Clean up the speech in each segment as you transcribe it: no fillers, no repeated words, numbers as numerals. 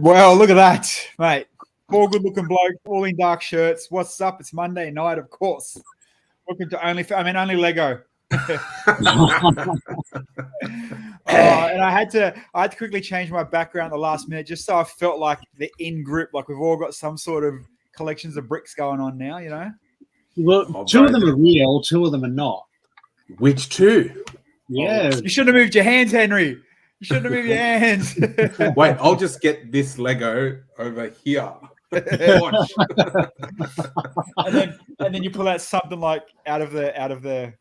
Well, look at that, mate. Four good-looking blokes, all in dark shirts. What's up? It's Monday night, of course. Welcome to only Lego. And I had to quickly change my background at the last minute just so I felt like the in group, like we've all got some sort of collections of bricks going on now, you know. Well, two of them are real, two of them are not. Which two? Yeah. You shouldn't have moved your hands, Henry. You shouldn't have moved your hands. Wait, I'll just get this Lego over here. Watch. and then you pull out something like out of the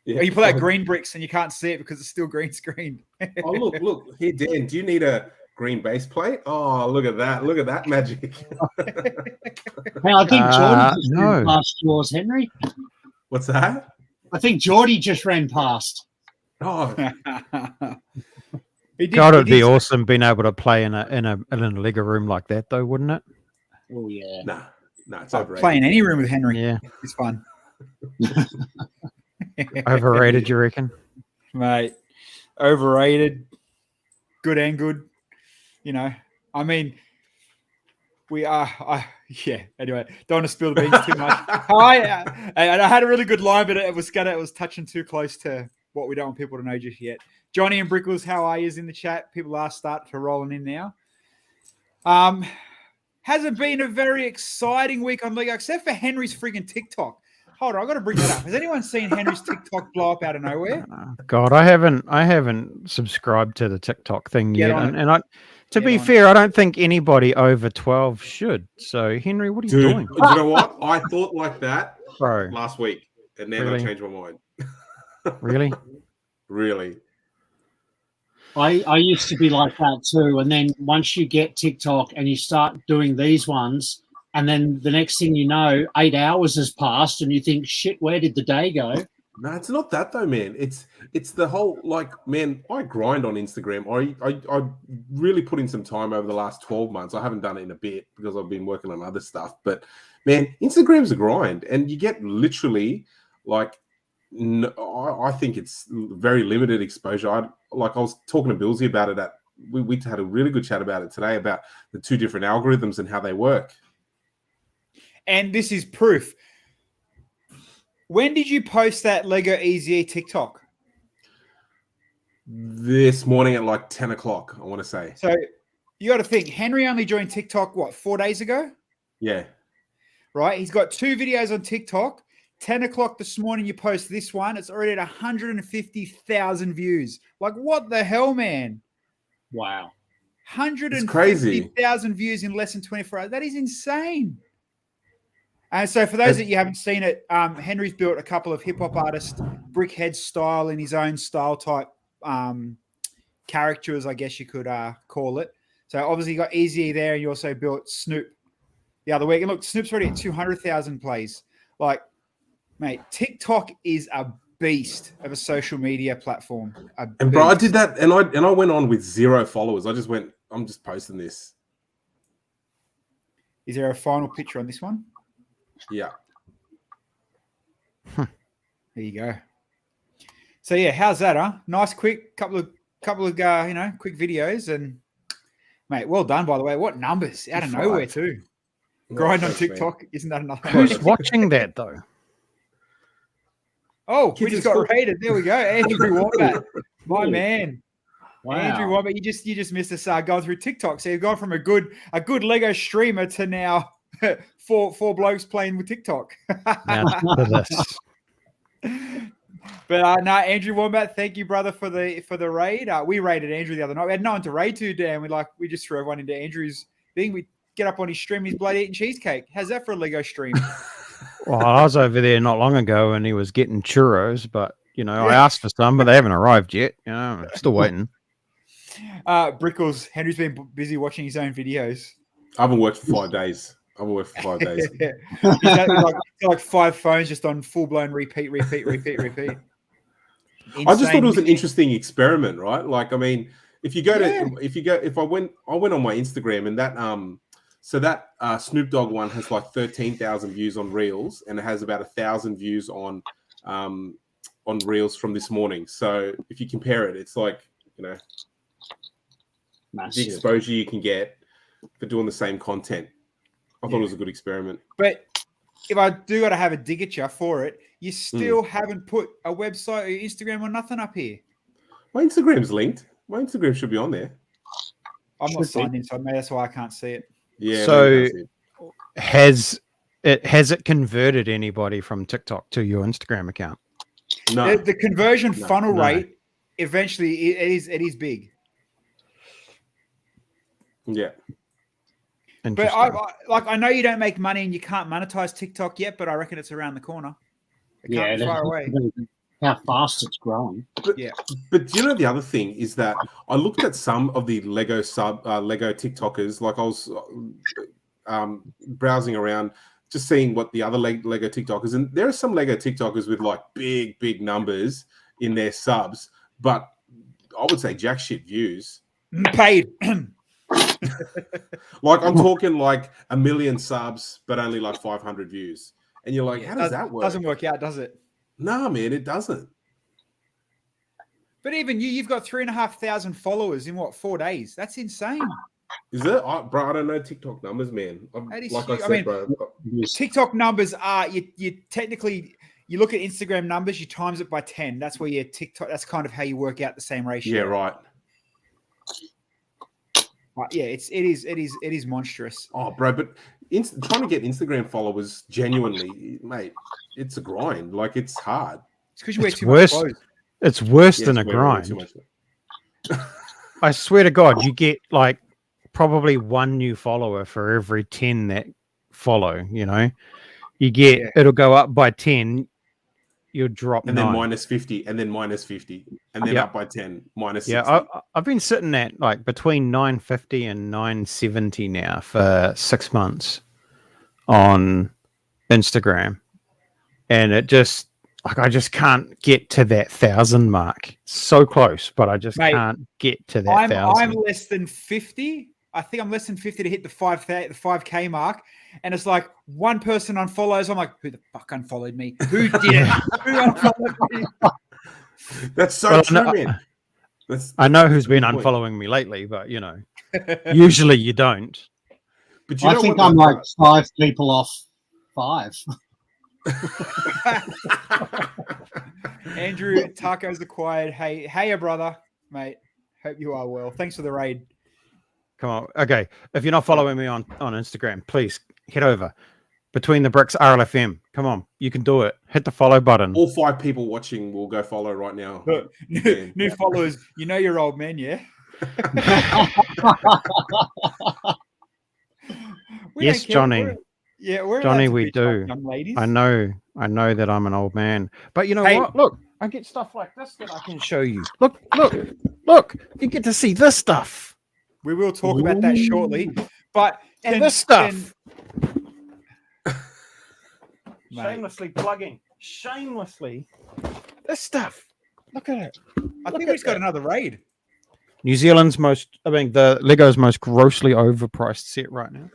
Yeah. or you pull out green bricks and you can't see it because it's still green screened. Oh, look here, Dan. Do you need a green base plate? Oh, look at that magic. Hey, I think Geordie just ran past yours, Henry. What's that? I think Geordie just ran past. Oh, God, it'd be awesome being able to play in a Lego room like that, though, wouldn't it? Oh yeah. no, it's overrated. Play in any room with Henry. Yeah, it's fun. overrated, you reckon, mate? Overrated, good and good. You know, I mean, we are. Anyway, don't want to spill the beans too much. And I had a really good line, but it was touching too close to what we don't want people to know just yet. Johnny and Brickles, how are you in the chat? People are starting to rolling in now. Hasn't been a very exciting week on Lego, except for Henry's freaking TikTok. Hold on, I've got to bring that up. Has anyone seen Henry's TikTok blow up out of nowhere? God, I haven't subscribed to the TikTok thing yet, and to be fair, I don't think anybody over 12 should. So, Henry, what are you doing? You know what? I thought like that Bro. last week, and then I changed my mind. Really? Really? I used to be like that too. And then once you get TikTok and you start doing these ones, and then the next thing you know, 8 hours has passed and you think, shit, where did the day go? No, it's not that though, man. It's the whole, like, man, I grind on Instagram. I really put in some time over the last 12 months. I haven't done it in a bit because I've been working on other stuff. But man, Instagram's a grind, and you get literally like, I think it's very limited exposure. I was talking to Bilsy about it. We had a really good chat about it today about the two different algorithms and how they work. And this is proof. When did you post that Lego Easy TikTok? This morning at like 10 o'clock, I want to say. So you got to think, Henry only joined TikTok, 4 days ago? Yeah. Right? He's got 2 videos on TikTok. 10 o'clock this morning, you post this one. It's already at 150,000 views. Like, what the hell, man? Wow. 150,000 views in less than 24 hours. That is insane. And so for those that you haven't seen it, Henry's built a couple of hip-hop artists, Brickhead style, in his own style type characters, I guess you could call it. So obviously you got Easy there, and you also built Snoop the other week. And look, Snoop's already at 200,000 plays. Like, mate, TikTok is a beast of a social media platform. And bro, I did that, and I went on with 0 followers. I just went, I'm just posting this. Is there a final picture on this one? Yeah. There you go. So yeah, how's that, huh? Nice, quick couple of quick videos, and mate, well done, by the way. What numbers out of nowhere too? Grind on TikTok, isn't that another? Who's watching that though? Oh, we just got rated. There we go. Andrew Wombat, my man. Wow. Andrew Wombat, you just missed us going through TikTok. So you've gone from a good Lego streamer to now four blokes playing with TikTok. But no, Andrew Wombat, thank you, brother, for the raid. We raided Andrew the other night. We had no one to raid to, Dan. We just threw everyone into Andrew's thing. We get up on his stream. He's bloody eating cheesecake. How's that for a Lego stream? Well, I was over there not long ago, and he was getting churros, but I asked for some, but they haven't arrived yet. I'm still waiting. Brickles, Henry's been busy watching his own videos. I haven't worked for 5 days. He's like 5 phones just on full blown repeat. Insane. I just thought it was an interesting experiment, right? Like, I mean, I went on my Instagram, and that Snoop Dogg one has like 13,000 views on Reels, and it has about 1,000 views on Reels from this morning. So if you compare it, it's like, massive. the exposure you can get for doing the same content. I thought it was a good experiment. But if I do got to have a dig at you for it, you still haven't put a website or Instagram or nothing up here. My Instagram's linked. My Instagram should be on there. I'm not signed in, so maybe that's why I can't see it. Yeah. So has it converted anybody from TikTok to your Instagram account? No. The conversion funnel rate eventually it is big. Yeah. But I know you don't make money and you can't monetize TikTok yet, but I reckon it's around the corner. It can't be far away. How fast it's growing. But you know the other thing is that I looked at some of the Lego TikTokers. Like I was browsing around, just seeing what the other Lego TikTokers, and there are some Lego TikTokers with like big numbers in their subs, but I would say jack shit views. Paid. Like I'm talking like 1 million subs, but only like 500 views. And you're like, how does that work? Doesn't work out, does it? No, man, it doesn't. But even you've got 3,500 followers in 4 days? That's insane. Is it, bro? I don't know TikTok numbers, man. Bro, TikTok numbers are you technically you look at Instagram numbers, you times it by 10. That's where your TikTok. That's kind of how you work out the same ratio. Yeah, right. Yeah, it is monstrous. Oh, bro, but trying to get Instagram followers genuinely, mate, it's a grind. Like it's hard. It's because you wear too much clothes. It's worse than a grind. I swear to God, you get like probably 1 new follower for every 10 that follow. You know, you get it'll go up by 10. You'll drop and 9. Then minus 50, and then minus 50, and then up by 10, minus 60. Yeah, I've been sitting at like between 950 and 970 now for 6 months on Instagram, and it just like I just can't get to that 1,000 mark. So close, but I just can't get to that 1,000. I'm less than 50. I think I'm less than 50 to hit the 5K mark. And it's like one person unfollows. I'm like, who the fuck unfollowed me? Who did it? Who unfollowed me? That's so true, man. I know who's been unfollowing me lately, but you know, usually you don't. But I think I'm like 5 people off 5. Andrew, tacos acquired. Hey, brother, mate. Hope you are well. Thanks for the raid. Come on. Okay. If you're not following me on Instagram, please head over. Between the Bricks RLFM. Come on. You can do it. Hit the follow button. All 5 people watching will go follow right now. New followers. You know you're old men, yeah? Yes, Johnny. We're Johnny, we do. Young ladies. I know that I'm an old man. But you know what? Look, I get stuff like this that I can show you. Look. You get to see this stuff. We will talk about that shortly. But this stuff. Shamelessly plugging. Shamelessly. This stuff. Look at it. I think we just got another raid. the Lego's most grossly overpriced set right now.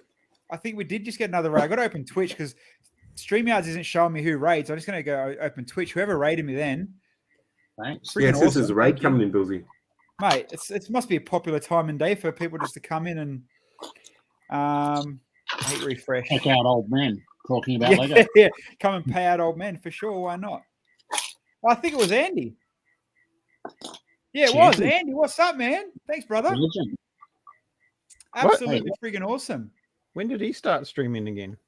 I think we did just get another raid. I got to open Twitch because StreamYards isn't showing me who raids. I'm just going to go open Twitch. Whoever raided me then. Thanks. Yes, awesome. There's a raid coming in, Bilsy. Mate, it must be a popular time and day for people just to come in and hate refresh. Check out old men talking about Lego. Yeah, come and pay out old men for sure. Why not? I think it was Andy. Yeah, it was Andy. What's up, man? Thanks, brother. Religion. Absolutely friggin' awesome. When did he start streaming again?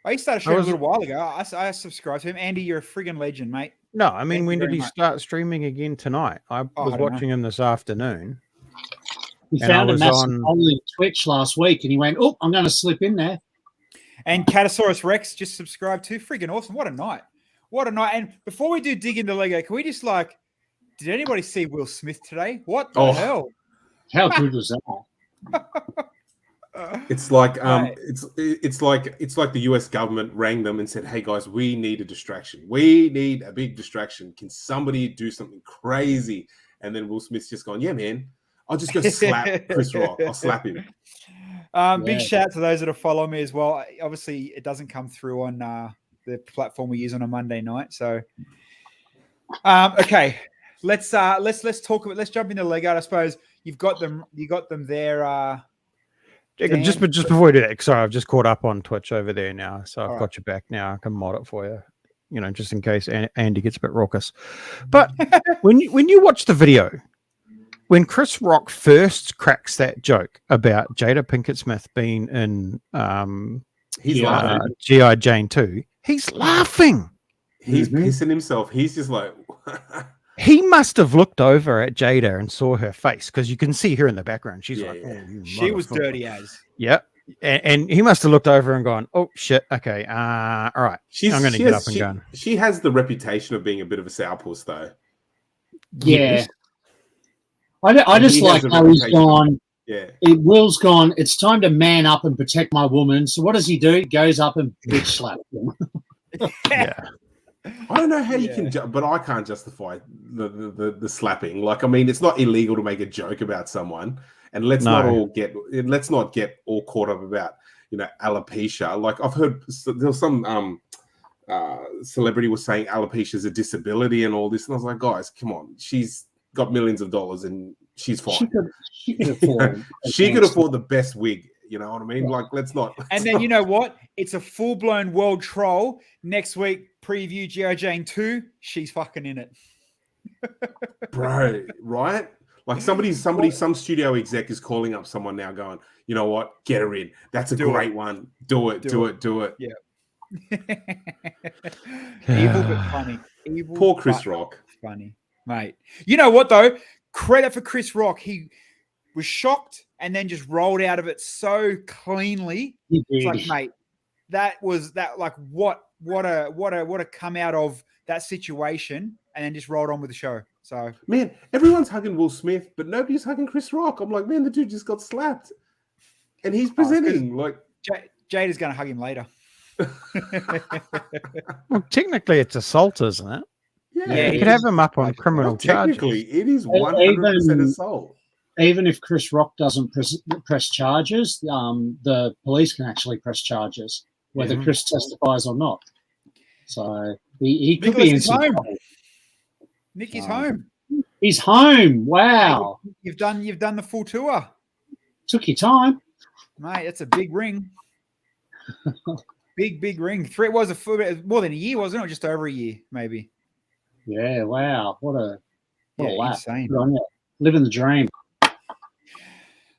He started streaming a little while ago. I subscribed to him. Andy, you're a friggin' legend, mate. No, I mean, when did he start streaming again tonight? I was watching him this afternoon. He found a massive hole in Twitch last week, and he went, "Oh, I'm going to slip in there." And Catasaurus Rex just subscribed too. Friggin' awesome! What a night! What a night! And before we do dig into Lego, can we just did anybody see Will Smith today? What the hell? How good was that? It's like it's like the US government rang them and said, "Hey guys, we need a distraction. We need a big distraction. Can somebody do something crazy?" And then Will Smith's just gone, "Yeah, man. I'll just go slap Chris Rock. I'll slap him." Big shout out to those that are following me as well. Obviously, it doesn't come through on the platform we use on a Monday night. So, okay, let's talk about. Let's jump into Lego. I suppose you got them there. Just before we do that, sorry, I've just caught up on Twitch over there now, so I've All got you back now. I can mod it for you, just in case Andy gets a bit raucous. But when you watch the video, when Chris Rock first cracks that joke about Jada Pinkett Smith being in He's laughing. G.I. Jane 2, he's laughing. He's pissing himself. He's just like... He must have looked over at Jada and saw her face, because you can see her in the background. She's like, yeah. Oh, She was dirty as. Yep. And he must have looked over and gone, oh, shit, okay, all right. I'm going to get up and go. She has the reputation of being a bit of a sourpuss, though. Yeah. Yes. I just like how he's gone. Yeah. Will's gone, it's time to man up and protect my woman. So what does he do? He goes up and bitch slaps him. Yeah. I don't know how you can, but I can't justify the slapping. Like, I mean, it's not illegal to make a joke about someone, and let's not get all caught up about alopecia. Like, I've heard there was some celebrity was saying alopecia is a disability and all this, and I was like, guys, come on, she's got millions of dollars and she's fine. She could afford. She could afford the best wig. You know what I mean? Like, let's not. And then you know what? It's a full-blown world troll. Next week, preview G.I. Jane 2. She's fucking in it. Bro, right? Like some studio exec is calling up someone now going, you know what? Get her in. That's a great one. Do it. Yeah. Evil but funny. Evil. Poor Chris Rock. Funny. Mate. You know what, though? Credit for Chris Rock. He was shocked and then just rolled out of it so cleanly. It's like, mate, what a come out of that situation, and then just rolled on with the show. So, man, everyone's hugging Will Smith, but nobody's hugging Chris Rock. I'm like, man, the dude just got slapped, and he's presenting like Jada's going to hug him later. Well, technically, it's assault, isn't it? Yeah, you could have him up on criminal charges. Technically, it is 100% assault. Even if Chris Rock doesn't press charges, the police can actually press charges, whether Chris testifies or not. So he could be in some trouble. Nicky's home. He's home. Wow. You've done the full tour. Took your time. Mate, that's a big ring. big ring. It was more than a year, wasn't it? Or just over a year, maybe. Yeah, wow. What a lap. Insane. Living the dream.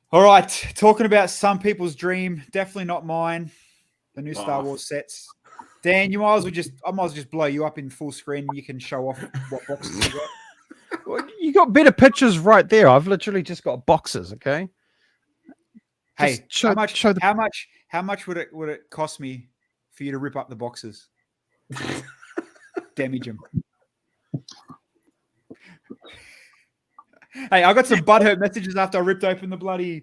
All right, talking about some people's dream, definitely not mine. The new Star Wars sets. Dan, I might as well just blow you up in full screen. You can show off what boxes you got. Well, you got better pictures right there. I've literally just got boxes. Okay. Hey, how much would it cost me for you to rip up the boxes? Damage them. Hey, I got some butthurt messages after I ripped open the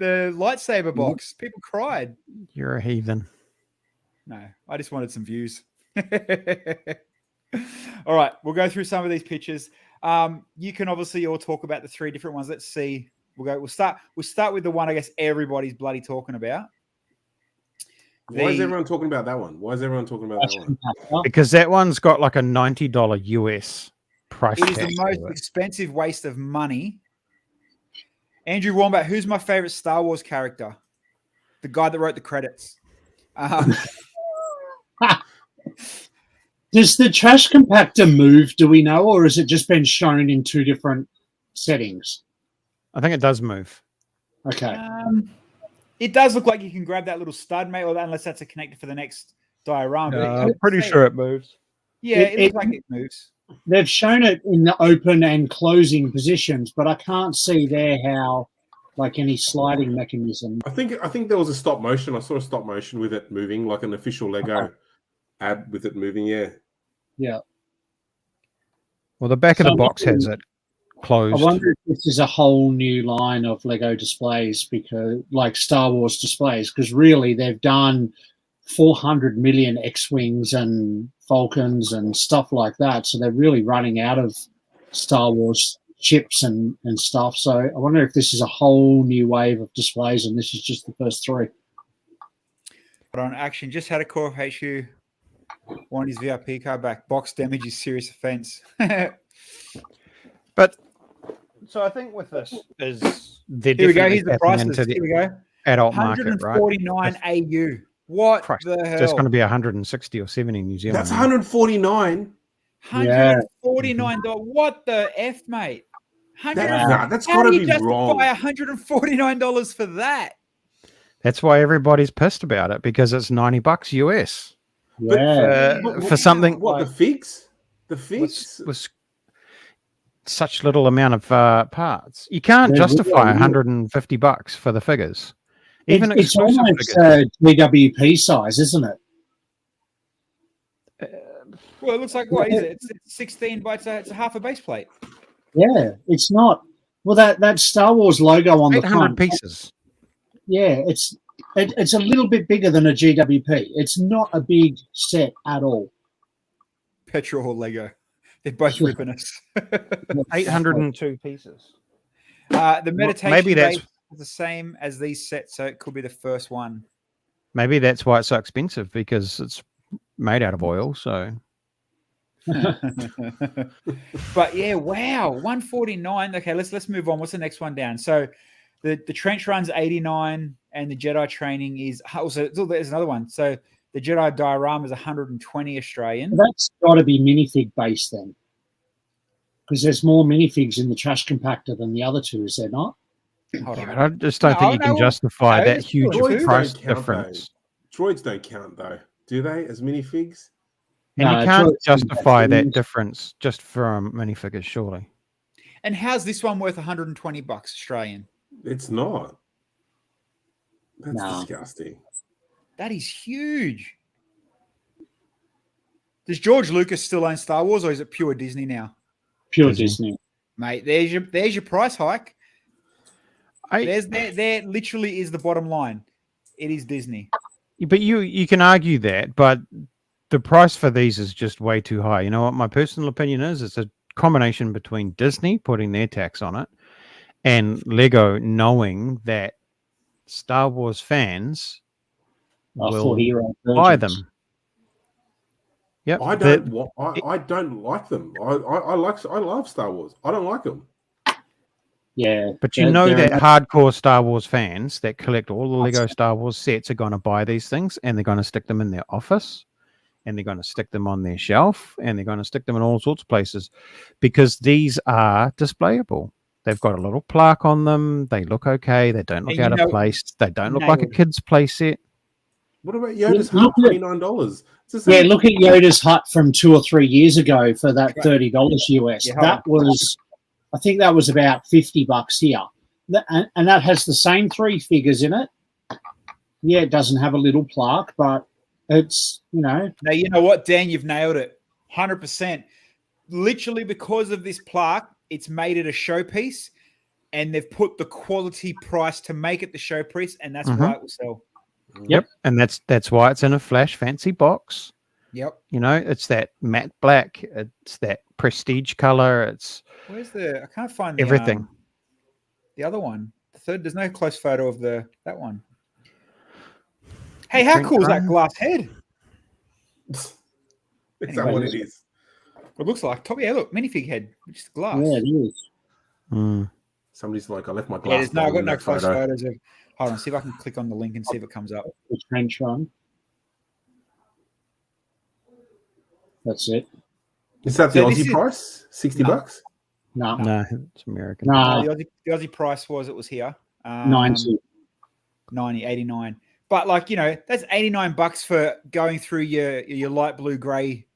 lightsaber box. People cried. You're a heathen. No, I just wanted some views. All right, we'll go through some of these pictures. You can obviously all talk about the three different ones. Let's see. We'll start with the one I guess everybody's bloody talking about. Why is everyone talking about that one? Because that one's got like a $90 US price. It is the most expensive waste of money. Andrew Wombat, who's my favorite Star Wars character? The guy that wrote the credits. Does the trash compactor move, do we know, or has it just been shown in two different settings? I think it does move. Okay. It does look like you can grab that little stud, mate, or unless that's a connector for the next diorama. I'm pretty sure it moves. Yeah, it looks like it moves. They've shown it in the open and closing positions, but I can't see there how, like, any sliding mechanism. I think there was a stop motion. I saw a stop motion with it moving, like an official Lego ad with it moving. Yeah. Yeah. Well, the back of the box has it closed. I wonder if this is a whole new line of Lego displays, because, like Star Wars displays, because really they've done 400 million X-Wings and Falcons and stuff like that. So they're really running out of Star Wars chips and stuff. So I wonder if this is a whole new wave of displays and this is just the first three. But on Action, just had a call of HU. Want his VIP card back. Box damage is serious offense. But so I think with this is here we go. Here's the prices. Here we go. adult market, right? 149 AU. What Christ, the hell? that's going to be 160 or 70 New Zealand. That's 149. $149. What the F, mate? That's How got to do you be justify wrong. $149 for that? That's why everybody's pissed about it, because it's $90 US. Yeah. For something What, the figs? The figs? was such little amount of parts. You can't Yeah, justify really. $150 for the figures. Even It's exclusive almost figures. GWP size, isn't it? Well, it looks like, what is it? It's 16 by, it's a half a base plate. Yeah, it's not. Well, that Star Wars logo on the 800 front. pieces. Yeah, it's a little bit bigger than a GWP. It's not a big set at all. Petrol or Lego. They're both ripping us. 802 pieces. The meditation maybe that's- base is the same as these sets, so it could be the first one. Maybe that's why it's so expensive, because it's made out of oil. So But yeah, wow, 149. Okay, let's move on. What's the next one down? So the trench run's 89, and the Jedi training is also there's another one. So the Jedi diorama is 120 Australian. That's got to be minifig based then, because there's more minifigs in the trash compactor than the other two, is there not? Hold yeah, on. but I just don't think you can justify that it's still huge a price Droids don't count, difference. Droids don't count, though. Do they, as minifigs? And No, you can't Droids- justify that difference just from minifigures, surely. And how's this one worth $120 Australian? It's not. That's No. disgusting. That is huge. Does George Lucas still own Star Wars, or is it pure Disney now? Pure Disney. Disney. Mate, there's your price hike. I, There literally is the bottom line. It is Disney. but you can argue that, but the price for these is just way too high. You know what my personal opinion is? It's a combination between Disney putting their tax on it and Lego knowing that Star Wars fans will 40-year-old buy virgins. them. Yep. I don't like them. I love Star Wars. I don't like them. Yeah, But you they're- know they're- that hardcore Star Wars fans that collect all the Lego Star Wars sets are going to buy these things, and they're going to stick them in their office, and they're going to stick them on their shelf, and they're going to stick them in all sorts of places, because these are displayable. They've got a little plaque on them. They look okay. They don't look And out of place. They don't look like a nailed. kid's play set. What about Yoda's Look Hut? at- $29. Yeah, look at Yoda's Hut from 2 or 3 years ago for that $30 US. Yeah, That was, I think that was about $50 here. And that has the same 3 figures in it. Yeah, it doesn't have a little plaque, but it's, Now, you know what, Dan? You've nailed it. 100%. Literally, because of this plaque, it's made it a showpiece, and they've put the quality price to make it the showpiece, and that's why it will sell. Yep. And that's why it's in a flash fancy box. Yep. You know, it's that matte black. It's that prestige color. It's Where's I can't find everything. The other one. The third. There's no close photo of that one. Hey, how cool is that glass head? Is that Anyway, what it is? It looks like top. Yeah, look, minifig head, which is glass. yeah, it is. Mm. Somebody's like, I left my Yeah, glass. there's no. I've got in no that close photo. photos of. Hold on, see if I can click on the link and see if it comes up. The trench run. That's it. Is that the So this Aussie is- price? $60? No, No, it's American. no, The Aussie price was, it was here. 90. 90, 89. But like, that's $89 for going through your light blue gray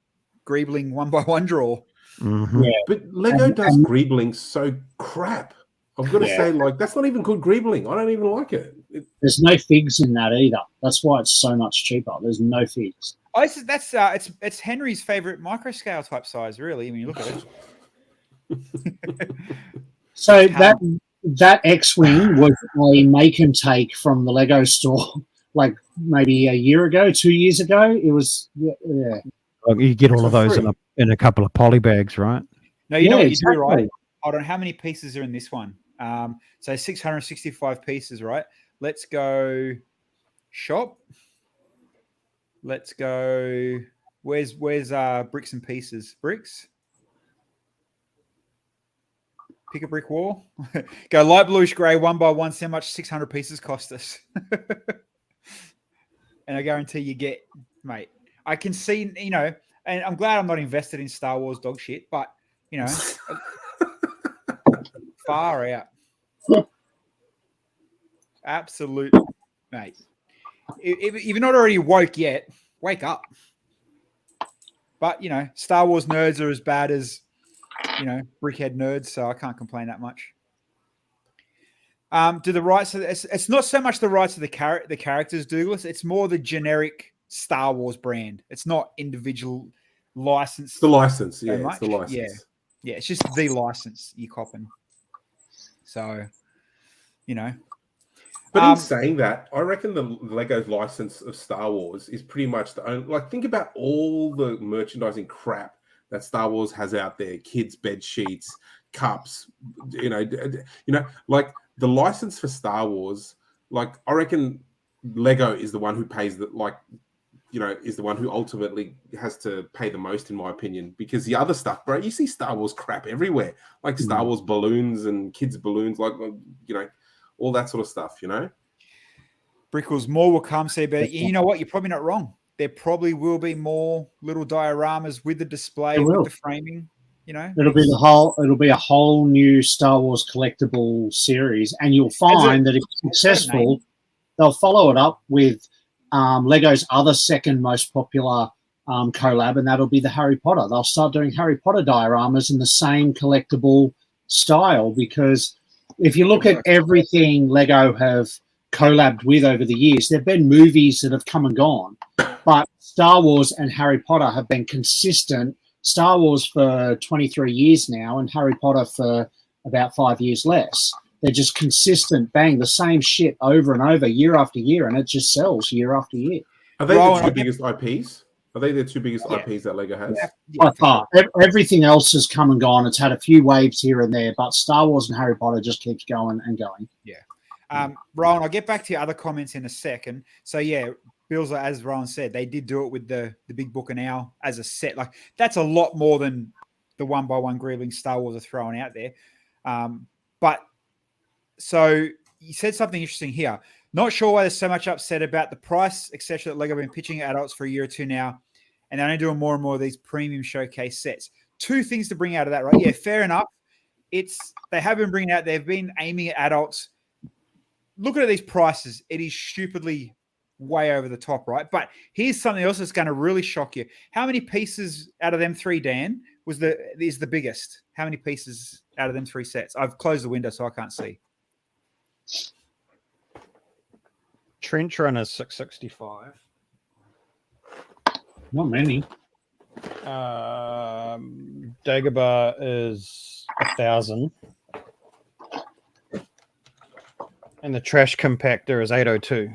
Greebling 1x1 draw. Mhm. Yeah. But Lego does Greebling so crap. I've got to Yeah. say, like, that's not even good Greebling. I don't even like it. There's no figs in that either. That's why it's so much cheaper. There's no figs. Oh, that's it's Henry's favorite micro scale type size, really, when you look at it. So that X-Wing was a make and take from the Lego store, like maybe a year ago, 2 years ago. It was, yeah. Like, you get all of So those free. in a couple of poly bags, right? No, you know Yeah, what you do, right? exactly. Hold on, how many pieces are in this one? So 665 pieces, right? Let's go shop. Let's go. Where's bricks and pieces? Bricks. Pick a brick wall. Go light bluish grey, 1x1. See how much 600 pieces cost us. And I guarantee you get, mate. I can see, you know, and I'm glad I'm not invested in Star Wars dog shit, but, you know, far out. Absolute, mate. If you're not already woke yet, wake up. But, you know, Star Wars nerds are as bad as, you know, brickhead nerds, so I can't complain that much. Do the rights? It's not so much the rights of the characters, Douglas. It's more the generic Star Wars brand. It's not individual license. The license, yeah, so it's the license. Yeah, it's just the license you're copping. So, you know. But in saying that, I reckon the Lego's license of Star Wars is pretty much the only. Like, think about all the merchandising crap that Star Wars has out there: kids' bed sheets, cups. You know, like the license for Star Wars. Like, I reckon Lego is the one who pays the is the one who ultimately has to pay the most, in my opinion, because the other stuff, bro, you see Star Wars crap everywhere, like Star Wars balloons and kids' balloons, like, you know, all that sort of stuff, you know. Brickles, more will come, see, but you know what? You're probably not wrong. There probably will be more little dioramas with the display, with the framing, you know. It'll be a whole new Star Wars collectible series, and you'll find that if successful, they'll follow it up with Lego's other second most popular collab, and that'll be the Harry Potter. They'll start doing Harry Potter dioramas in the same collectible style, because if you look at everything Lego have collabed with over the years, there have been movies that have come and gone, but Star Wars and Harry Potter have been consistent. Star Wars for 23 years now, and Harry Potter for about 5 years less. They're just consistent, bang, the same shit over and over, year after year, and it just sells year after year. Are they the two biggest IPs? Are they the two biggest IPs that Lego has? By far. Everything else has come and gone. It's had a few waves here and there, but Star Wars and Harry Potter just keeps going and going. Yeah. Rowan, I'll get back to your other comments in a second. So, yeah, Bills, as Rowan said, they did do it with the Big Book and Owl as a set. Like, that's a lot more than the 1x1 Greeling Star Wars are throwing out there. But so you said something interesting here. Not sure why there's so much upset about the price, etc. that Lego have been pitching adults for a year or two now, and they're only doing more and more of these premium showcase sets. Two things to bring out of that, right? Yeah, fair enough. They have been bringing out. They've been aiming at adults. Looking at these prices, it is stupidly way over the top, right? But here's something else that's going to really shock you. How many pieces out of them three, Dan, is the biggest? How many pieces out of them three sets? I've closed the window so I can't see. Trench Run is 665. Not many. Dagobah is 1,000. And the trash compactor is 802.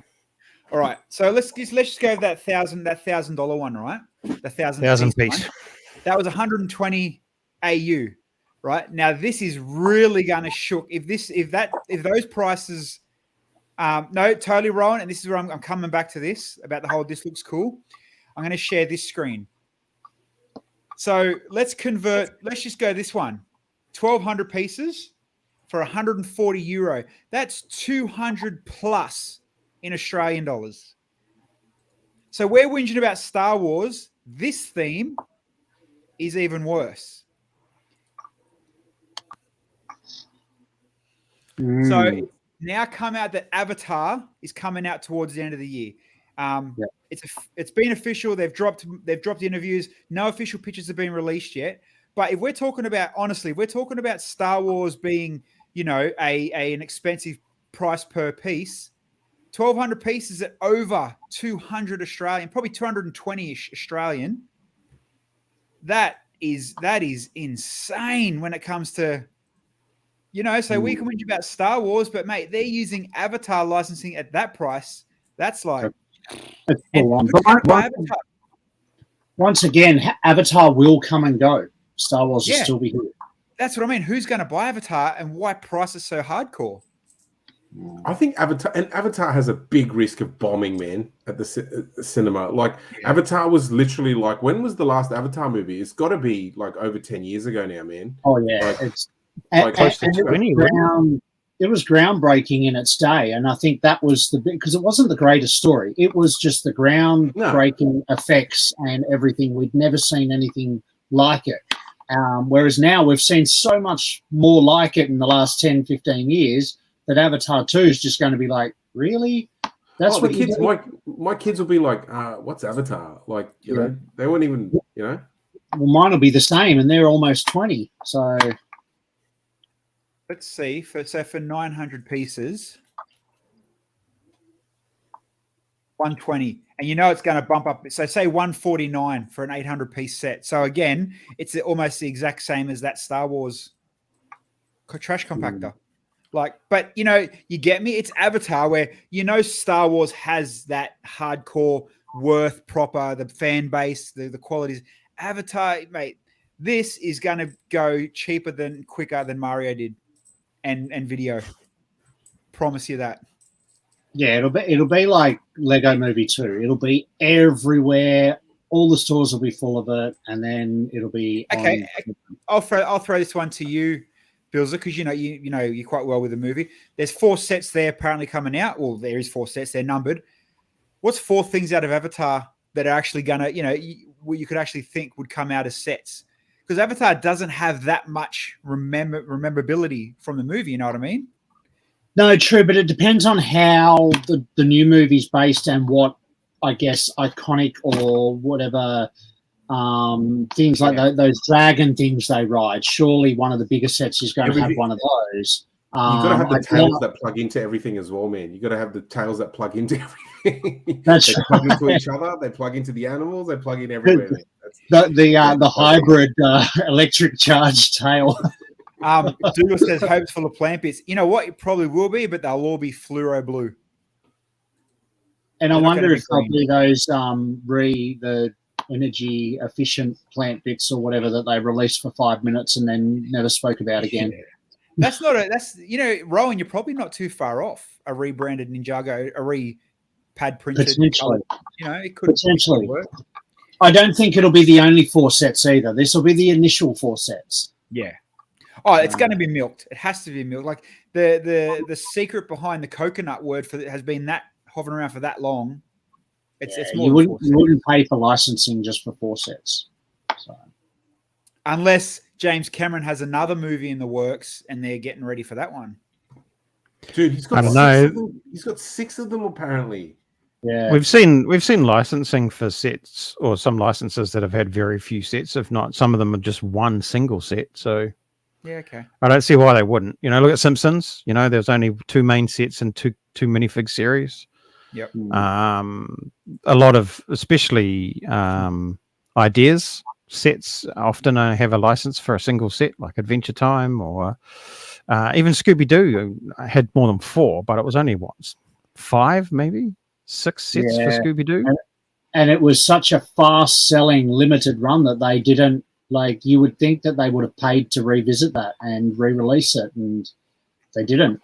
All right, so let's just go with that $1,000 one, right? The 1,000 piece. One. That was 120 AU, right? Now this is really going to shook. If those prices, no, totally wrong. And this is where I'm coming back to this about the whole. This looks cool. I'm going to share this screen. So let's convert. Let's just go this one. 1,200 pieces for €140. That's 200 plus in Australian dollars. So we're whinging about Star Wars. This theme is even worse. So now come out that Avatar is coming out towards the end of the year. It's been official. They've dropped interviews. No official pictures have been released yet. But if we're talking about, honestly, we're talking about Star Wars being, an expensive price per piece. 1,200 pieces at over 200 Australian, probably 220-ish Australian. That is insane when it comes to, so we can whinge about Star Wars, but mate, they're using Avatar licensing at that price. That's like, once again, Avatar will come and go. Star Wars will still be here. That's what I mean. Who's going to buy Avatar, and why price is so hardcore? I think Avatar has a big risk of bombing, man, at the cinema. Like, Avatar was literally like, when was the last Avatar movie? It's got to be like over 10 years ago now, man. Oh yeah, like, Like close to And 20, wouldn't it was groundbreaking in its day, and I think that was the bit, because it wasn't the greatest story. It was just the groundbreaking effects and everything. We'd never seen anything like it. Whereas now we've seen so much more like it in the last 10, 15 years that Avatar 2 is just going to be like, really? That's what the kids. you My kids will be like, "What's Avatar?" Like, you know, they won't even, you know. Well, mine will be the same, and they're almost 20. So let's see. For 900 pieces, 120, and you know it's going to bump up. So say 149 for an 800 piece set. So again, it's almost the exact same as that Star Wars trash compactor. Like, but you know, you get me. It's Avatar, where you know Star Wars has that hardcore worth proper, the fan base, the qualities. Avatar, mate, this is going to go quicker than Mario did, and video. Promise you that. yeah, it'll be like Lego Movie 2. It'll be everywhere. All the stores will be full of it, and then it'll be okay. I'll throw this one to you, Bilsy, because you know you're quite well with the movie. There's 4 sets there apparently coming out. Well, there is 4 sets. They're numbered. What's 4 things out of Avatar that are actually gonna, you could actually think would come out as sets? Because Avatar doesn't have that much rememberability from the movie. You know what I mean? No, true, but it depends on how the new movie's based and what, I guess, iconic or whatever things like those dragon things they ride. Surely one of the bigger sets is going to have one of those. You've got to have the tails that plug into everything as well, man. You've got to have the tails that plug into everything. That's they plug into each other. They plug into the animals. They plug in everywhere. The hybrid electric charged tail. Douglas says hopes full of plant bits. You know what? It probably will be, but they'll all be fluoro blue. And I wonder if they'll be those the energy efficient plant bits or whatever that they released for 5 minutes and then never spoke about again. Yeah. That's Rowan, you're probably not too far off a rebranded Ninjago, a re-pad printed. Potentially. It could potentially work. I don't think it'll be the only 4 sets either. This will be the initial 4 sets. Yeah. Oh, it's going to be milked. It has to be milked. Like the secret behind the coconut word has been that hovering around for that long. It's more. You wouldn't pay for licensing just for 4 sets. So. Unless James Cameron has another movie in the works and they're getting ready for that one. Dude, he's got 6 of them. He's got 6 of them apparently. Yeah, we've seen licensing for sets, or some licenses that have had very few sets. If not, some of them are just one single set. So yeah, okay. I don't see why they wouldn't. Look at Simpsons. There's only 2 main sets and two minifig series. Yep. A lot of, especially ideas sets, often have a license for a single set, like Adventure Time, or even Scooby Doo had more than 4, but it was only 5, maybe 6 sets for Scooby Doo. And it was such a fast selling limited run that they didn't, like, you would think that they would have paid to revisit that and re-release it, and they didn't.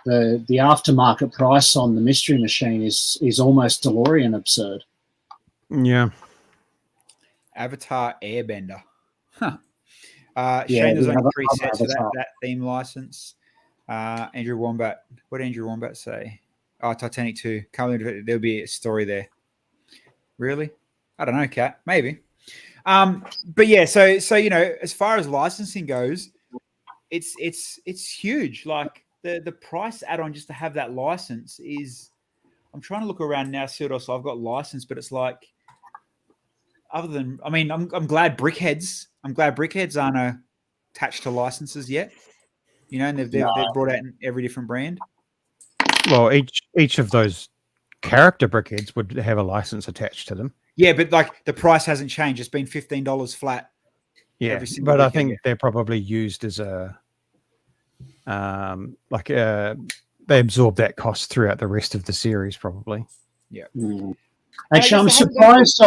The aftermarket price on the Mystery Machine is almost DeLorean absurd. Yeah. Avatar Airbender. Huh. Shane, there's only 3 sets for that theme license. Andrew Wombat. What did Andrew Wombat say? Oh, Titanic 2. Can't believe there'll be a story there. Really? I don't know, Kat. Maybe. But yeah, so as far as licensing goes, it's huge. Like the price add-on just to have that license is, I'm trying to look around now, see what else I've got licensed, but it's like, other than, I'm glad Brickheads aren't attached to licenses yet, and they've brought out in every different brand. Well, each of those character Brickheads would have a license attached to them. Yeah, but like the price hasn't changed. It's been $15 flat. Yeah, but I think they're probably used as they absorb that cost throughout the rest of the series, probably. Yeah. Actually, I'm surprised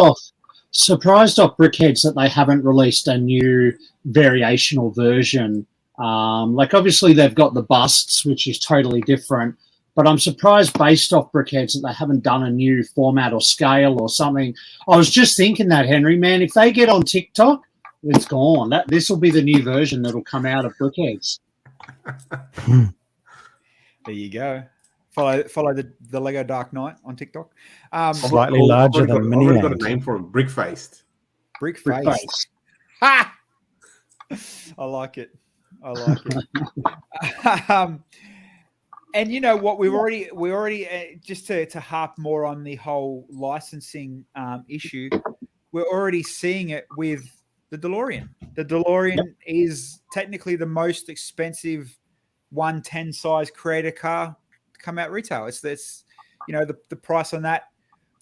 off Brickheads that they haven't released a new variational version. Like obviously they've got the busts, which is totally different. But I'm surprised, based off Brickheads, that they haven't done a new format or scale or something. I was just thinking that, Henry, man, if they get on TikTok It's gone. This will be the new version that'll come out of Brickheads. There you go. Follow the Lego Dark Knight on TikTok. Slightly larger than I've already got a Miniland. name for him. Brick-faced. Brick Brick face. face. Ha! I like it. I like it. And you know what? We already just to harp more on the whole licensing issue. We're already seeing it with the DeLorean. The DeLorean is technically the most expensive 110 size creator car to come out retail. It's you know, the price on that.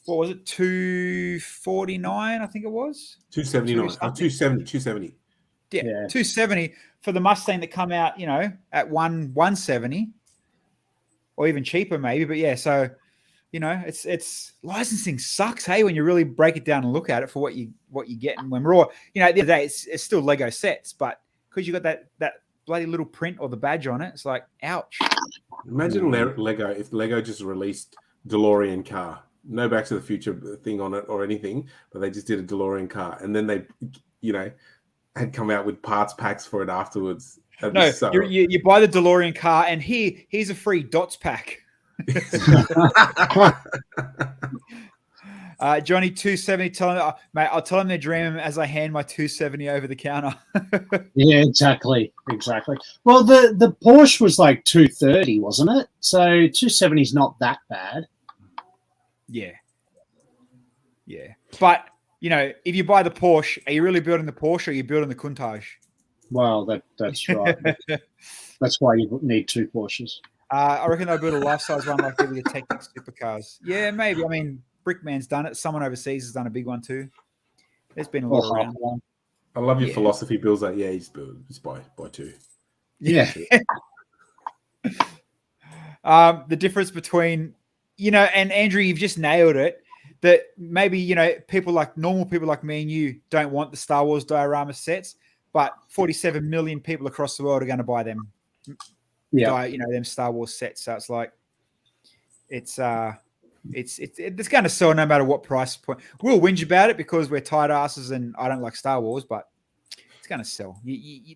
What was it? $249, I think it was. 279. 270. Yeah, Yeah. 270 for the Mustang that come out, you know, at 170 or even cheaper maybe. But yeah, so you know, it's licensing sucks, hey, when you really break it down and look at it for what you get. And when raw, you know, at the end of the day, it's still Lego sets, but because you got that bloody little print or the badge on it, it's like, ouch. Imagine Lego if Lego just released DeLorean car, no Back to the Future thing on it or anything, but they just did a DeLorean car, and then they, you know, had come out with parts packs for it afterwards. No, you buy the DeLorean car, and here's a free dots pack. Johnny 270 telling me, mate, I'll tell him to dream him as I hand my 270 over the counter. Yeah, exactly. Well, the Porsche was like 230, wasn't it? So 270 is not that bad. Yeah. But you know, if you buy the Porsche, are you really building the Porsche or are you building the Countach? Well, that's right. That's why you need two Porsches. I reckon they'll build a life-size one like the Technic supercars. Yeah, maybe. I mean, Brickman's done it. Someone overseas has done a big one too. There's been a lot around. I love your philosophy, Bills. Like, yeah, he's buy two. Yeah. The difference between, you know, and Andrew, you've just nailed it. That maybe, you know, normal people like me and you don't want the Star Wars diorama sets, but 47 million people across the world are going to buy them. Yeah, you know, them Star Wars sets. So it's like, it's going to sell no matter what price point. We'll whinge about it because we're tight asses and I don't like Star Wars, but it's going to sell.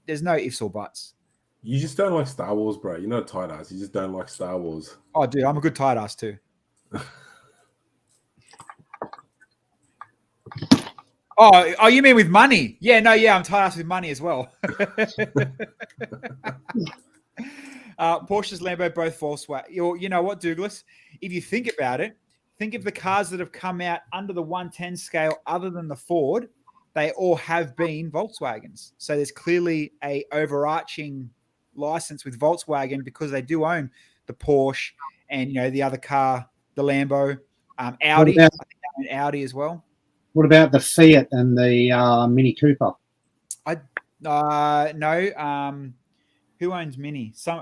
There's no ifs or buts. You just don't like Star Wars, bro. You're not a tight ass. You just don't like Star Wars. Oh, dude, I'm a good tight ass too. Oh, you mean with money? Yeah, I'm tight ass with money as well. Porsche's, Lambo, both Volkswagen. You know what, Douglas? If you think about it, think of the cars that have come out under the 110 scale other than the Ford. They all have been Volkswagens. So there's clearly a overarching license with Volkswagen because they do own the Porsche and, you know, the other car, the Lambo, Audi. I think they own Audi as well. What about the Fiat and the Mini Cooper? No. Who owns Mini? Some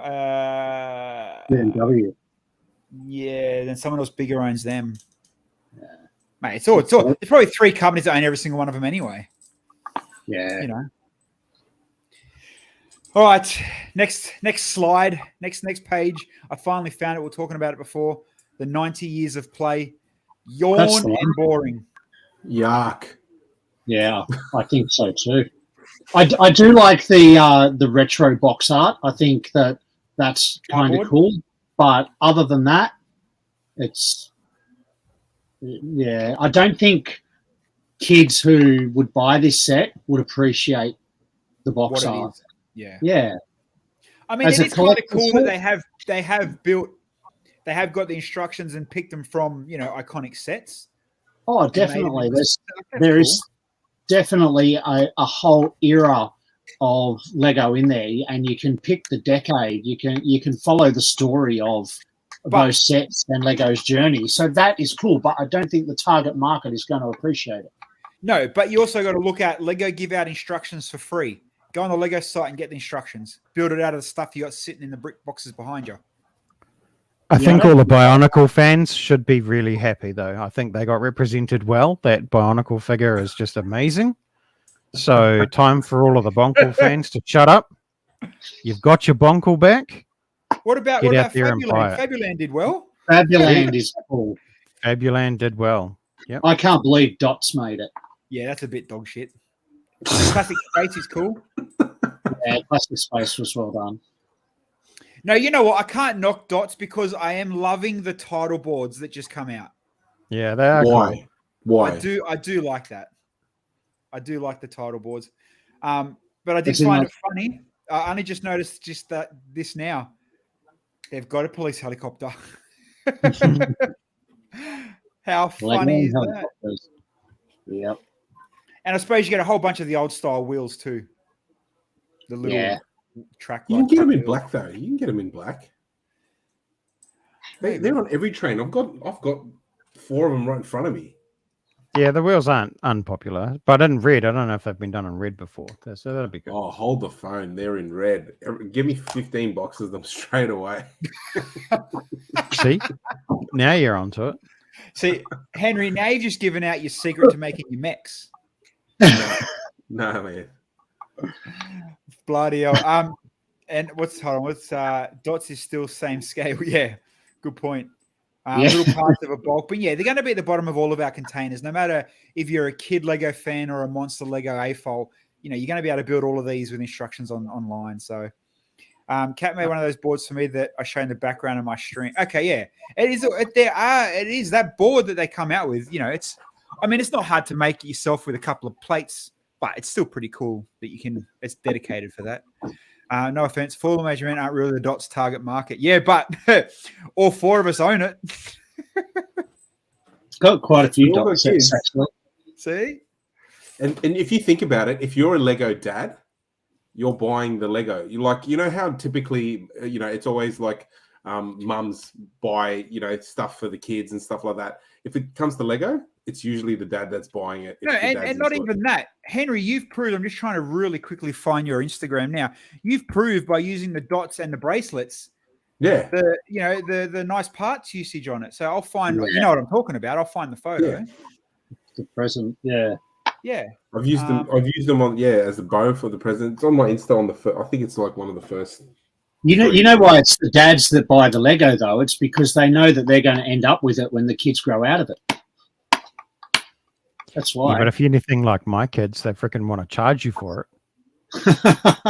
BMW. Yeah, then someone else bigger owns them. Yeah. Mate, it's all. There's probably three companies that own every single one of them anyway. Yeah. You know. All right. Next slide. Next page. I finally found it. We were talking about it before. The 90 years of play. Yawn and boring. Yuck. Yeah, I think so too. I do like the retro box art. I think that's kind of cool. But other than that, I don't think kids who would buy this set would appreciate the box art. Yeah. I mean, it is kind of cool that they have got the instructions and picked them from, you know, iconic sets. Oh, definitely. There is definitely a whole era of Lego in there, and you can pick the decade. You can follow the story of those sets and Lego's journey. So that is cool, but I don't think the target market is going to appreciate it. No, but you also got to look at Lego give out instructions for free. Go on the Lego site and get the instructions. Build it out of the stuff you got sitting in the brick boxes behind you. I think all the Bionicle fans should be really happy, though. I think they got represented well. That Bionicle figure is just amazing. So time for all of the Bonkle fans to shut up. You've got your Bonkle back. What about Fabuland? Fabuland did well. Fabuland is cool. Fabuland did well. Yep. I can't believe Dots made it. Yeah, that's a bit dog shit. Classic Space is cool. Yeah, Plastic Space was well done. No, you know what? I can't knock Dots because I am loving the title boards that just come out. Yeah, they are Why? cool. Why? I do like that. I do like the title boards. But I did It's in find like- it funny. I only just noticed this now. They've got a police helicopter. How funny is that? helicopters. Yep. And I suppose you get a whole bunch of the old style wheels too. The little Yeah. track. You can get them in black though. You can get them in black. Maybe. They're on every train. I've got 4 of them right in front of me. Yeah, the wheels aren't unpopular, but in red, I don't know if they've been done in red before. So that'd be good. Oh, hold the phone. They're in red. Give me 15 boxes of them straight away. See, now you're onto it. See, Henry, now you've just given out your secret to making your mechs. No, man. Bloody hell. And what's Dots is still same scale. Yeah, good point. Little parts of a bulk, but yeah, they're going to be at the bottom of all of our containers. No matter if you're a kid Lego fan or a monster Lego AFOL, you're going to be able to build all of these with instructions online. So, Kat made one of those boards for me that I show in the background of my stream. Okay, yeah, it is. It is that board that they come out with. It's not hard to make it yourself with a couple of plates, but it's still pretty cool that you can. It's dedicated for that. No offense, full measurement aren't really the Dots target market. Yeah, but all 4 of us own it. Got quite a few All Dots the kids. sets, actually. See? And if you think about it, if you're a Lego dad, you're buying the Lego. You know how typically, it's always like mums buy, stuff for the kids and stuff like that. If it comes to Lego, it's usually the dad that's buying it. No, and not even that. Henry, you've proved, I'm just trying to really quickly find your Instagram now. You've proved by using the dots and the bracelets, Yeah. the nice parts usage on it. So I'll find, you know what I'm talking about. I'll find the photo. Yeah. The present, yeah. Yeah. I've used them on as a bow for the present. It's on my Insta on I think it's like one of the first. You know why it's the dads that buy the Lego though? It's because they know that they're going to end up with it when the kids grow out of it. That's why. Yeah, but if you're anything like my kids, they freaking want to charge you for it.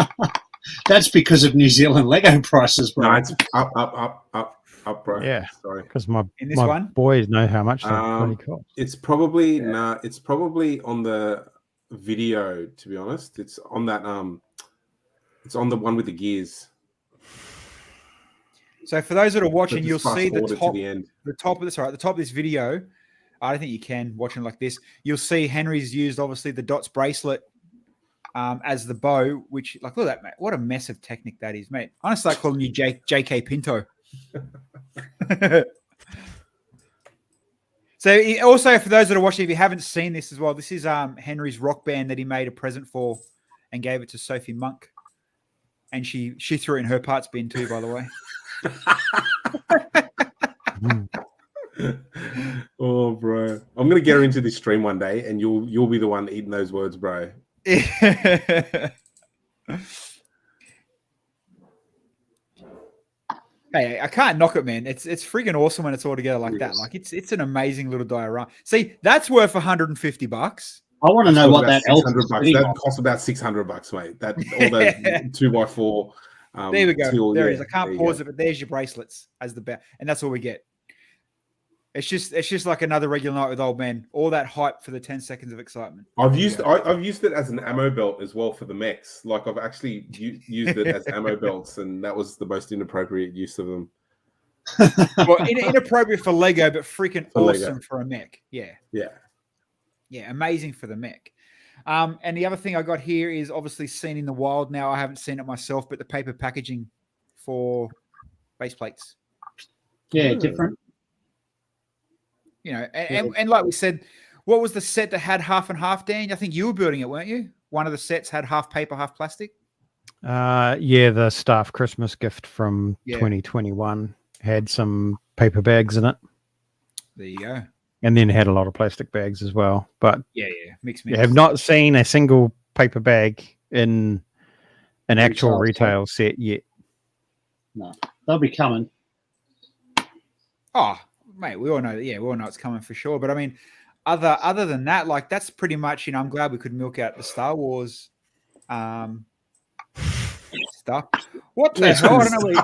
That's because of New Zealand Lego prices, bro. No, it's up, bro. Yeah. Sorry. Because my one? boys know how much they bloody cost. It's probably it's probably on the video, to be honest. It's on that it's on the one with the gears. So for those that are watching, So you'll just see the fast forward to the end. top of this video. I don't think you can watching like this. You'll see Henry's used obviously the dots bracelet as the bow, which look at that, mate. What a mess of technique that is, mate. I'm gonna start calling you JK Pinto. So also for those that are watching, if you haven't seen this as well, this is Henry's rock band that he made a present for and gave it to Sophie Monk. And she threw it in her parts bin too, by the way. Oh, bro! I'm gonna get her into this stream one day, and you'll be the one eating those words, bro. Hey, I can't knock it, man. It's freaking awesome when it's all together like that. Like it's an amazing little diorama. See, that's worth $150. I want to know what that elf is $600. sitting That on. costs about $600, mate. That all those 2x4. There we go. There it is. I there can't you pause go. it, but there's your bracelets as the bet, and that's all we get. It's just like another regular night with old men. All that hype for the 10 seconds of excitement. I've used it as an ammo belt as well for the mechs. Like I've actually used it as ammo belts, and that was the most inappropriate use of them. Well, inappropriate for Lego, but freaking For Lego. awesome for a mech. Yeah, Yeah. amazing for the mech. And the other thing I got here is obviously seen in the wild. Now I haven't seen it myself, but the paper packaging for base plates. Yeah, different. And like we said, what was the set that had half and half, Dan? I think you were building it, weren't you? One of the sets had half paper, half plastic. Yeah, the staff Christmas gift from 2021 had some paper bags in it, There you go. and then had a lot of plastic bags as well. But Yeah. Mix. you have not seen a single paper bag in an actual retail set yet. No, they'll be coming. Oh, mate, we all know that. Yeah, we all know it's coming for sure. But I mean, other than that, like that's pretty much, I'm glad we could milk out the Star Wars stuff. What the hell? I don't know.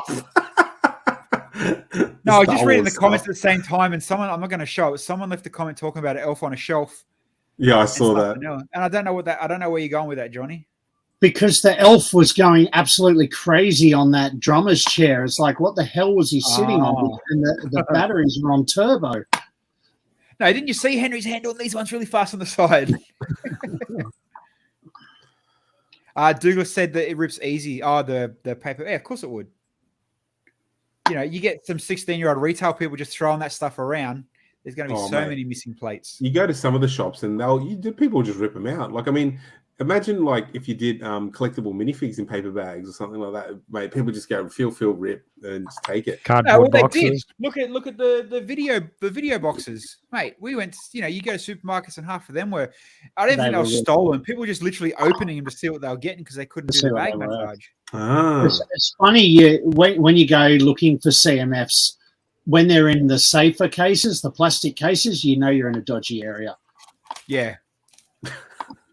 No, I was just reading the comments at the same time, and I'm not going to show it. Someone left a comment talking about an elf on a shelf. Yeah, I saw that. And I don't know where you're going with that, Johnny. Because the elf was going absolutely crazy on that drummer's chair. It's like, what the hell was he sitting on? And the batteries were on turbo. No, didn't you see Henry's hand on these ones really fast on the side? Douglas said that it rips easy. Oh, the paper. Yeah, of course it would. You get some 16-year-old retail people just throwing that stuff around. There's going to be many missing plates. You go to some of the shops and people just rip them out. Like, I mean, imagine like if you did collectible minifigs in paper bags or something like that, mate. People just go feel rip and just take it. Cardboard boxes. They did. Look at the video boxes, mate. We went. You go to supermarkets and half of them were. I don't think they were stolen. People were just literally opening them to see what they were getting because they couldn't do the bag massage. It's funny when you go looking for CMFs, when they're in the safer cases, the plastic cases, you're in a dodgy area. Yeah.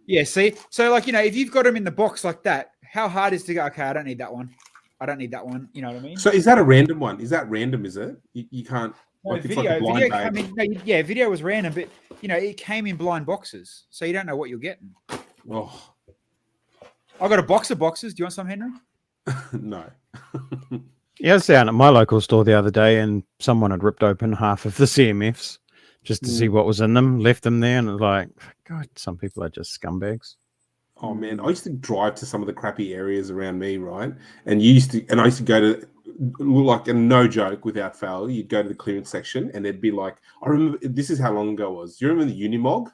Yeah, see? So, like, if you've got them in the box like that, how hard is it to go, okay, I don't need that one. I don't need that one. You know what I mean? So is that a random one? Is that random, is it? You can't... No, like video was random, but, it came in blind boxes, so you don't know what you're getting. Oh. I got a box of boxes. Do you want some, Henry? No. Yeah, I was down at my local store the other day and someone had ripped open half of the CMFs just to see what was in them, left them there, and it was like, God, some people are just scumbags. Oh man, I used to drive to some of the crappy areas around me, right? And I used to go to, like, and no joke, without fail, you'd go to the clearance section and there'd be like, I remember, this is how long ago it was. Do you remember the Unimog,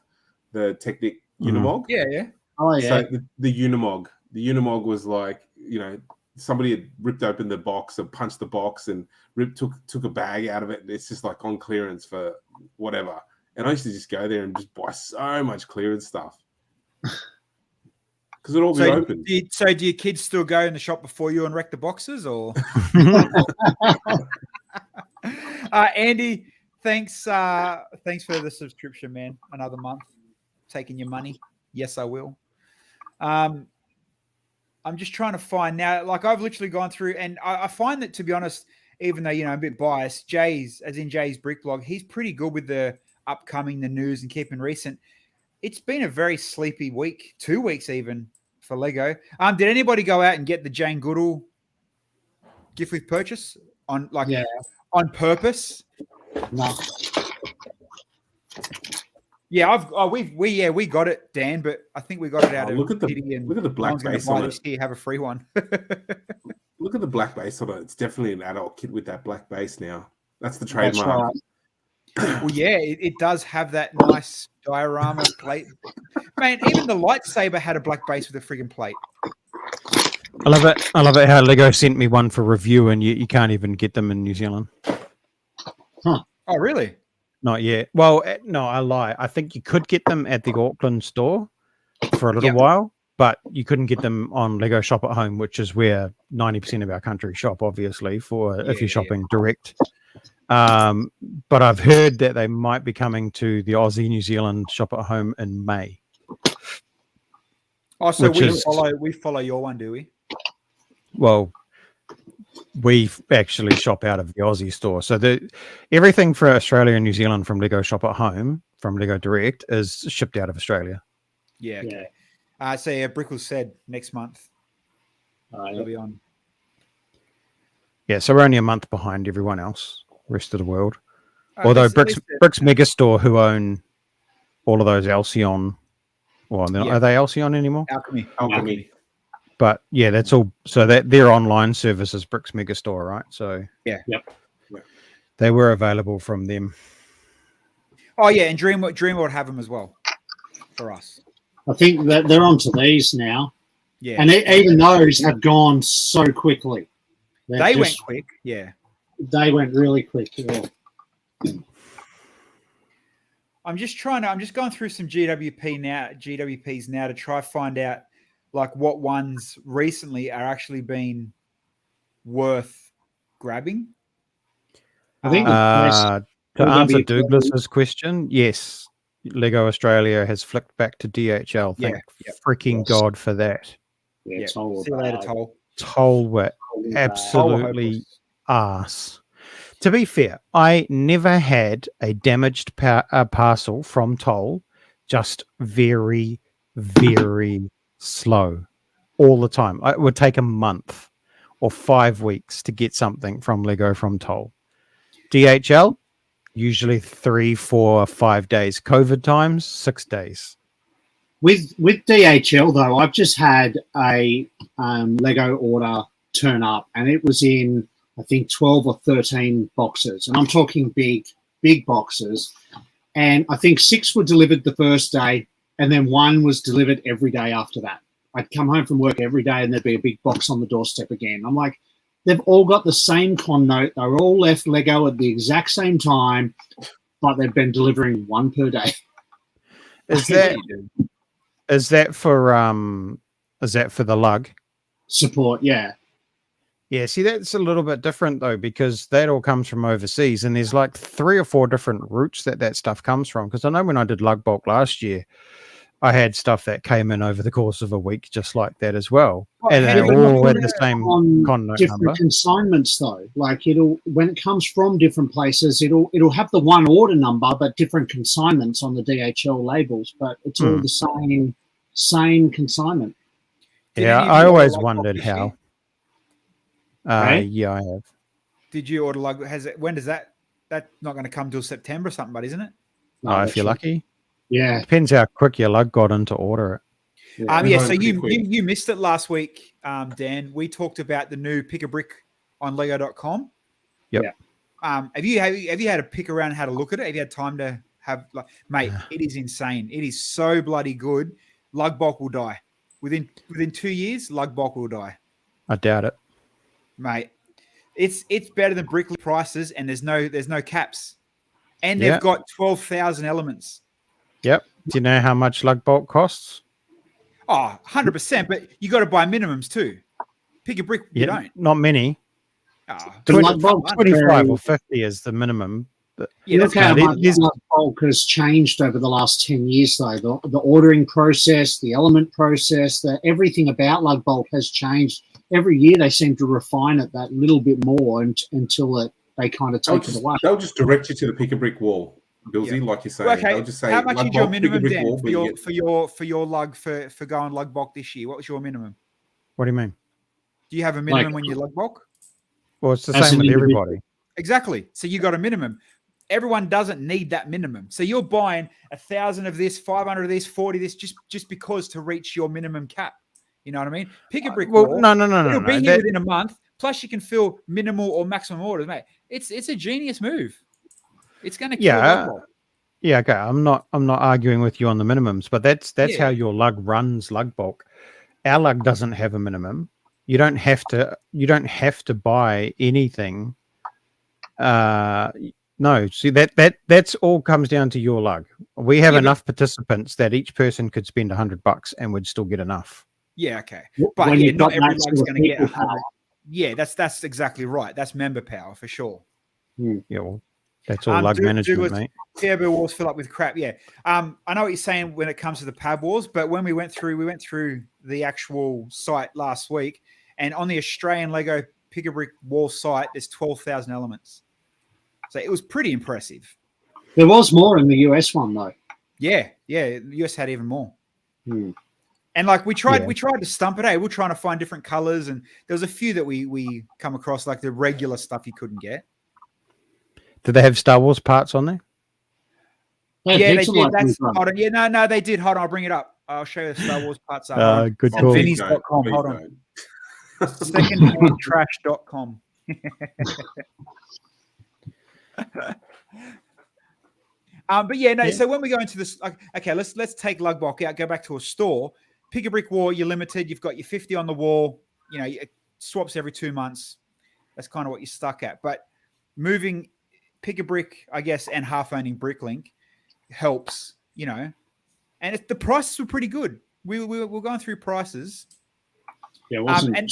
the Technic Unimog? Yeah. Oh yeah. So the Unimog was like, somebody had ripped open the box and punched the box and took a bag out of it. It's just like on clearance for whatever. And I used to just go there and just buy so much clearance stuff. Because it'd all be open. Do your kids still go in the shop before you and wreck the boxes, or? Andy, thanks for the subscription, man. Another month. Taking your money. Yes, I will. I'm just trying to find now, like I've literally gone through, and I find that, to be honest, even though, I'm a bit biased, Jay's Brick Blog, he's pretty good with the upcoming, the news, and keeping recent. It's been a very sleepy week, 2 weeks even, for Lego. Did anybody go out and get the Jane Goodall gift with purchase on purpose? No. Yeah, we got it, Dan, but I think we got it out of look at the black base on it. Here, have a free one. Look at the black base on it. It's definitely an adult kit with that black base now. That's the trademark. That's right. Well, yeah, it does have that nice diorama plate. Man, even the lightsaber had a black base with a friggin' plate. I love it how Lego sent me one for review and you can't even get them in New Zealand. Huh. Oh, really? Not yet. Well, no, I lie. I think you could get them at the Auckland store for a little while, but you couldn't get them on Lego Shop at Home, which is where 90% of our country shop, obviously, if you're shopping direct. But I've heard that they might be coming to the Aussie New Zealand Shop at Home in May. Oh, so we follow your one, do we? Well, we actually shop out of the Aussie store. So everything for Australia and New Zealand from Lego Shop at Home, from Lego Direct, is shipped out of Australia. Yeah. Okay. So Brickle said next month. It'll be on. Yeah, so we're only a month behind everyone else, rest of the world. Although Bricks Megastore, who own all of those Alcyon, are they Alcyon anymore? Alchemy. But yeah, that's all. So that their online service is Bricks Megastore, right? So yeah, they were available from them. Oh yeah, and Dreamworld have them as well for us. I think that they're onto these now. Yeah, and even those have gone so quickly. They went quick. Yeah, they went really quick. Yeah. I'm just going through some GWPs now to try find out like what ones recently are actually being worth grabbing. I think to answer Douglas's question, yes, Lego Australia has flicked back to DHL. Thank freaking Yes. God for that. Yeah, Yeah. Toll See you later, bad. Toll. Toll were Toll bad. absolutely arse. To be fair, I never had a damaged parcel from Toll, just very, very slow all the time. It would take a month or 5 weeks to get something from Lego from Toll. DHL, usually 3, 4, 5 days. COVID times, 6 days. With DHL though, I've just had a Lego order turn up, and it was in I think 12 or 13 boxes, and I'm talking big boxes. And I think 6 were delivered the first day, and then 1 was delivered every day after that. I'd come home from work every day, and there'd be a big box on the doorstep again. I'm like, they've all got the same con note. They were all left Lego at the exact same time, but they've been delivering 1 per day. Is that for the lug? Support, yeah. Yeah, see, that's a little bit different though, because that all comes from overseas, and there's like 3 or 4 different routes that stuff comes from. Because I know when I did lug bulk last year, I had stuff that came in over the course of a week, just like that as well, and they all had the same con note different number. consignments though. Like when it comes from different places, it'll have the one order number, but different consignments on the DHL labels. But it's all the same consignment. Yeah, I always wondered how. Right? Yeah, I have. Did you order lug? When does that? That's not going to come till September or something, but isn't it? No, if you're lucky. Yeah. Depends how quick your lug got in to order it. So you missed it last week, Dan. We talked about the new Pick a Brick on Lego.com. Yep. Yeah. Have you had a pick around how to look at it? Have you had time to have mate? It is insane. It is so bloody good. Lug bulk will die within 2 years. Lug bulk will die. I doubt it, mate. It's better than Brickley prices, and there's no caps, and they've got 12,000 elements. Yep. Do you know how much lug bulk costs? Oh, 100%. But you got to buy minimums too. Pick a brick, you don't. Not many. 25 or 50 is the minimum. But look how much lug bulk has changed over the last 10 years, though. The ordering process, the element process, everything about lug bulk has changed. Every year they seem to refine it that little bit more until they kind of take it away. They'll just direct you to the pick a brick wall, Bilsy, like you're saying. Okay. They'll just say, how much is your minimum, Dan, wall, for your lug for going lug bulk this year? What was your minimum? What do you mean? Do you have a minimum when you lug bulk? Well, it's the same with everybody. Exactly. So you got a minimum. Everyone doesn't need that minimum. So you're buying 1,000 of this, 500 of this, 40 of this, just because to reach your minimum cap. You know what I mean? Pick a brick wall. No. It'll be here within a month. Plus, you can fill minimal or maximum orders, mate. It's a genius move. It's going to kill lug bulk. Yeah, okay. I'm not arguing with you on the minimums, but that's how your lug runs lug bulk. Our lug doesn't have a minimum. You don't have to buy anything. No, see that's all comes down to your lug. We have enough participants that each person could spend $100 and would still get enough. Yeah, okay. But not every lug's going to get 100. Yeah, that's exactly right. That's member power for sure. Yeah, well, that's all lug management, mate. Turbo walls fill up with crap. Yeah. I know what you're saying when it comes to the pad walls, but when we went through the actual site last week, and on the Australian Lego Pick a Brick wall site, there's 12,000 elements. So it was pretty impressive. There was more in the US one though. Yeah. The US had even more. And like we tried to stump it. We're trying to find different colors, and there was a few that we come across, like the regular stuff you couldn't get. Did they have Star Wars parts on there? Yeah, they did. Hold on. Yeah, no, they did. Hold on, I'll bring it up. I'll show you the Star Wars parts. Good call. Vinnies.com. Hold on. Secondhandtrash.com. But yeah, no. So when we go into this, okay, let's take lug bulk out. Go back to a store. Pick a brick wall. You're limited. You've got your 50 on the wall. You know, it swaps every 2 months. That's kind of what you're stuck at. But moving Pick a Brick, I guess, and half owning Bricklink helps. You know, and the prices were pretty good. We were going through prices. Yeah, it wasn't. And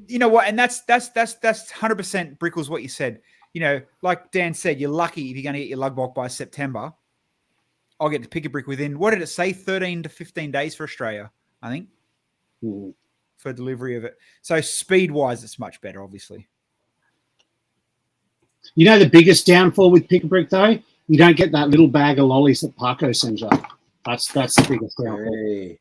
you know what? And that's 100% Brickles what you said. You know, like Dan said, you're lucky if you're going to get your lug bulk by September. I'll get to pick a brick within, what did it say, 13 to 15 days for Australia, I think, for delivery of it. So speed-wise, it's much better, obviously. You know the biggest downfall with pick a brick though? You don't get that little bag of lollies that Parko sends you. That's the biggest downfall. Hey.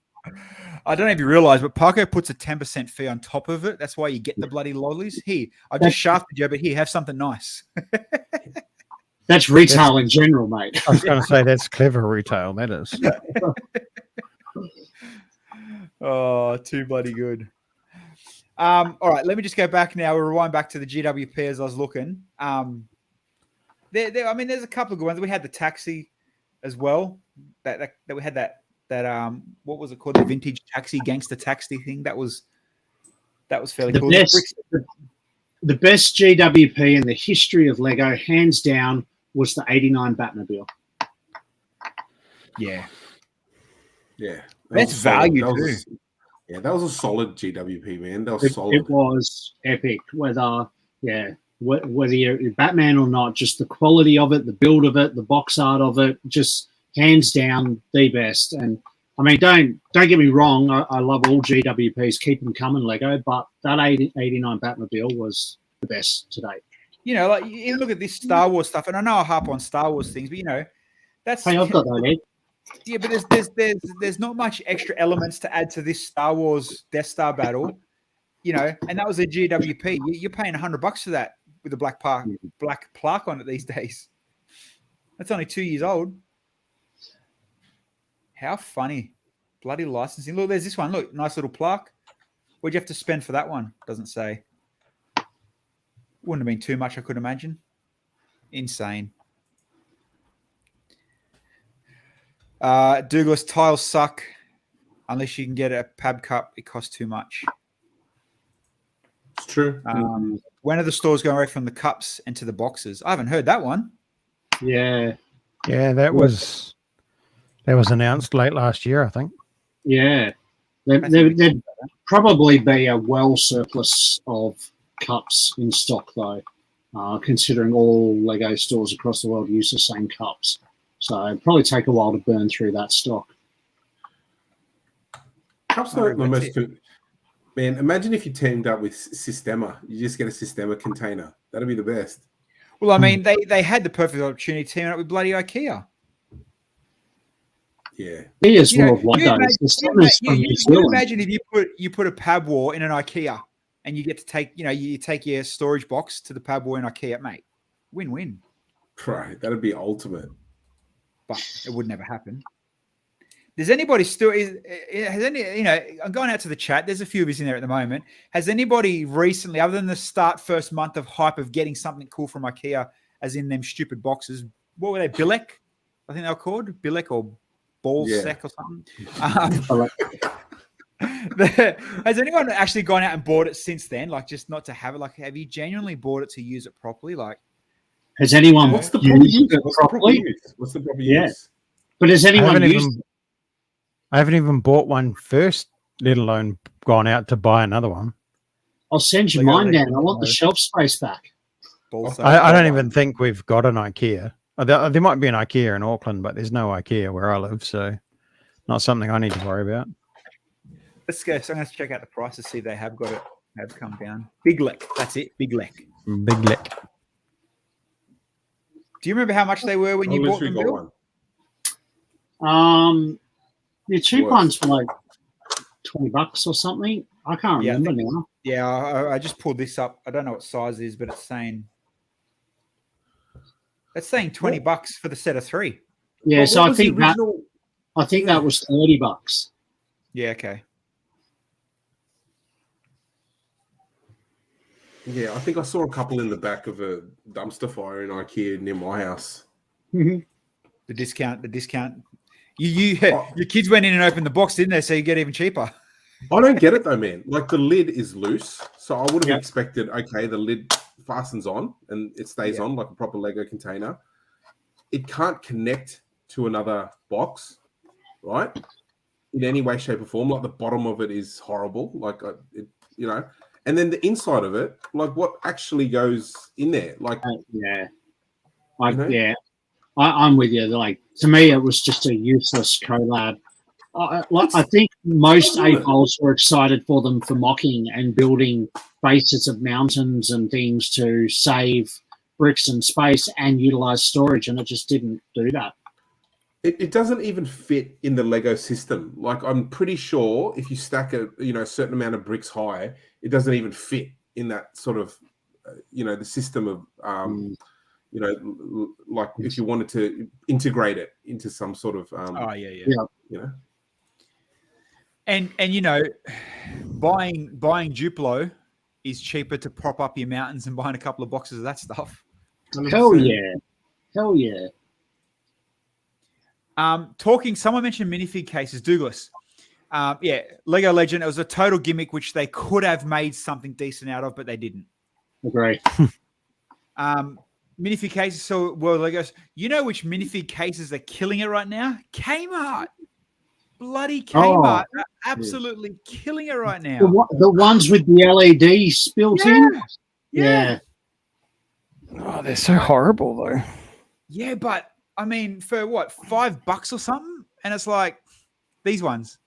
I don't know if you realise, but Parko puts a 10% fee on top of it. That's why you get the bloody lollies. Here, I just shafted you, but here, have something nice. That's retail in general, mate. I was going to say that's clever retail. That is. Oh, too bloody good. All right, let me just go back now. We'll rewind back to the GWP as I was looking. I mean, there's a couple of good ones. We had the taxi as well. That we had that what was it called? The vintage taxi, gangster taxi thing. That was fairly cool. The best GWP in the history of Lego, hands down, was the '89 Batmobile. Yeah. Yeah. That's value too. That was a solid GWP, man. That was solid. It was epic. Whether you're Batman or not, just the quality of it, the build of it, the box art of it, just hands down the best. And I mean, don't get me wrong. I love all GWPs. Keep them coming, Lego. But that '89 Batmobile was the best to date. You know, like you look at this Star Wars stuff, and I know I harp on Star Wars things, but you know, that's Hey, I've got that, Ed. Yeah, but there's not much extra elements to add to this Star Wars Death Star battle, you know, and that was a GWP. You're paying $100 for that with a black plaque on it these days. That's only 2 years old. How funny. Bloody licensing. Look, there's this one. Look, nice little plaque. What'd you have to spend for that one? Doesn't say. Wouldn't have been too much, I could imagine. Insane. Douglas, tiles suck unless you can get a Pab Cup. It costs too much. It's true. When are the stores going away from the cups and to the boxes? I haven't heard that one. Yeah. Yeah, that was announced late last year, I think. Yeah. There'd probably be a well surplus of cups in stock, though, considering all Lego stores across the world use the same cups. So it'd probably take a while to burn through that stock. Cups not the most... Man, imagine if you teamed up with Sistema. You just get a Sistema container. That'd be the best. Well, I mean, they had the perfect opportunity teaming up with bloody IKEA. Yeah. IKEA's full of Legos. You imagine if you put a Pab War in an IKEA and you get to take, you take your storage box to the Pab War in IKEA, mate. Win-win. Right. That'd be ultimate. But it would never happen. Does anybody still I'm going out to the chat. There's a few of us in there at the moment. Has anybody recently, other than the first month of hype of getting something cool from IKEA, as in them stupid boxes, what were they? Bilek? I think they were called Bilek or Ballsec or something. Has anyone actually gone out and bought it since then? Like, just not to have it? Like, have you genuinely bought it to use it properly? Like, has anyone What's the proper use? But has anyone used it? I haven't even bought one first, let alone gone out to buy another one. I'll send you mine down. I want the shelf space back. I don't even think we've got an IKEA. There might be an IKEA in Auckland, but there's no IKEA where I live, so not something I need to worry about. Let's go. So I'm going to check out the price to see if they have got it. Have come down. Big Lek. That's it. Big Lek. Big Lek. Do you remember how much they were when you bought them, Bill? The cheap ones for like $20 or something. I can't remember now. Yeah, I just pulled this up. I don't know what size it is, but it's saying $20 for the set of 3. Yeah, so I think that was $30. Yeah, okay. Yeah, I think I saw a couple in the back of a dumpster fire in IKEA near my house. The discount. Your kids went in and opened the box, didn't they? So you get even cheaper. I don't get it though, man. Like, the lid is loose, so I would have expected, okay, the lid fastens on and it stays on like a proper Lego container. It can't connect to another box, right? In any way, shape, or form. Like, the bottom of it is horrible. Like, and then the inside of it, like, what actually goes in there? Like, I'm with you. Like, to me, it was just a useless collab. I think most APOLs were excited for them for mocking and building bases of mountains and things to save bricks and space and utilize storage, and it just didn't do that. It doesn't even fit in the Lego system. Like, I'm pretty sure if you stack a certain amount of bricks high, it doesn't even fit in that sort of the system of like if you wanted to integrate it into some sort of And buying Duplo is cheaper to prop up your mountains than buying a couple of boxes of that stuff. 100%. Hell yeah. Someone mentioned minifig cases, Douglas. Lego Legend, it was a total gimmick which they could have made something decent out of, but they didn't. Agree. Minifig cases, so World Legos. You know which minifig cases are killing it right now? Kmart. Bloody Kmart. They're absolutely killing it right now. The ones with the LEDs built in? Yeah. Oh, they're so horrible, though. Yeah, but I mean, for what, $5 or something? And it's like these ones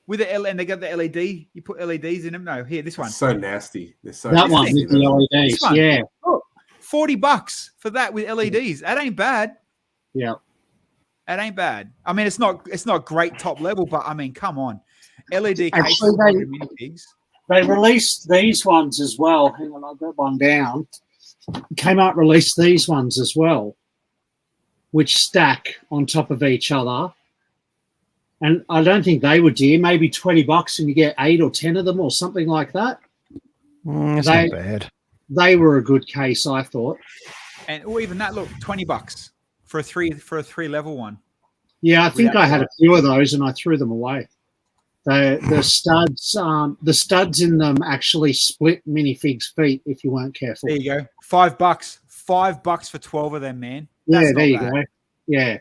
with the and they got the LED. You put LEDs in them. No, here, this one. So nasty. They're so that nasty. One with the LEDs. Yeah. Look, $40 for that with LEDs. That ain't bad. Yeah. That ain't bad. I mean, it's not great top level, but I mean, come on. LED Actually, cases. They released these ones as well. Hang on, I'll get one down. Kmart released these ones as well, which stack on top of each other. And I don't think they were dear, maybe $20 and you get 8 or 10 of them or something like that. That's not bad. They were a good case, I thought. And even that, look, $20 for a three level one. Yeah, I think I had a few of those and I threw them away. The studs in them actually split minifigs' feet if you weren't careful. There you go. $5. $5 for 12 of them, man. That's there you go. Yeah.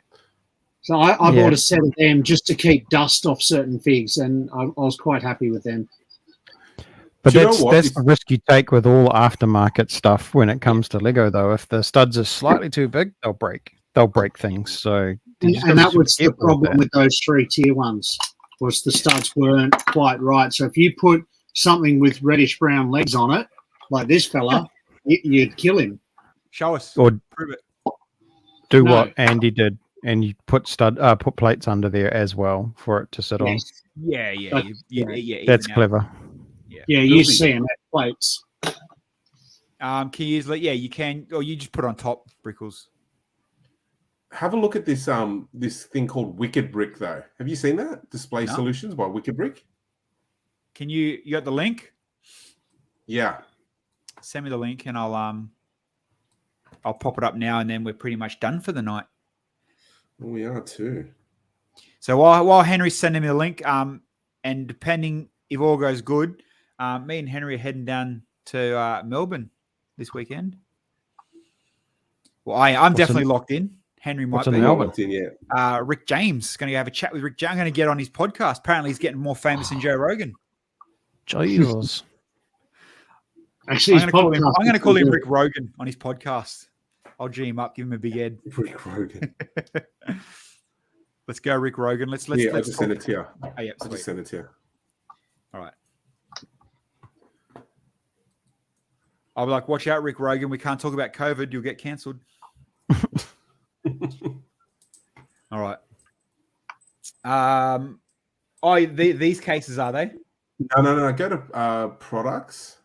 So I bought a set of them just to keep dust off certain figs, and I was quite happy with them. But that's the risk you take with all aftermarket stuff when it comes to Lego, though. If the studs are slightly too big, they'll break. They'll break things. So, and that was the problem with those 3-tier ones, was the studs weren't quite right. So if you put something with reddish brown legs on it, like this fella, you'd kill him. Show us. Or prove it. Do what Andy did, and you put put plates under there as well for it to sit on. Yeah. That's clever. Yeah, you see them at plates. Can you use you can, or you just put on top, Brickles. Have a look at this this thing called Wicked Brick, though. Have you seen that? Display Solutions by Wicked Brick. Can you got the link? Yeah. Send me the link and I'll pop it up now, and then we're pretty much done for the night. We are too. So while Henry's sending me the link, and depending if all goes good, me and Henry are heading down to Melbourne this weekend. Well, I'm definitely locked in. Henry might be locked in, yeah. Rick James, going to have a chat with Rick James. I'm going to get on his podcast. Apparently, he's getting more famous than Joe Rogan. Jesus. Actually, I'm going to call him Rick Rogan on his podcast. I'll G him up, give him a big head. Rick Rogan. Let's go, Rick Rogan. Let's I just send it to you. Oh, yeah, I just send it to you. All right. I'll be like, watch out, Rick Rogan. We can't talk about COVID. You'll get cancelled. All right. These cases, are they? No. Go to products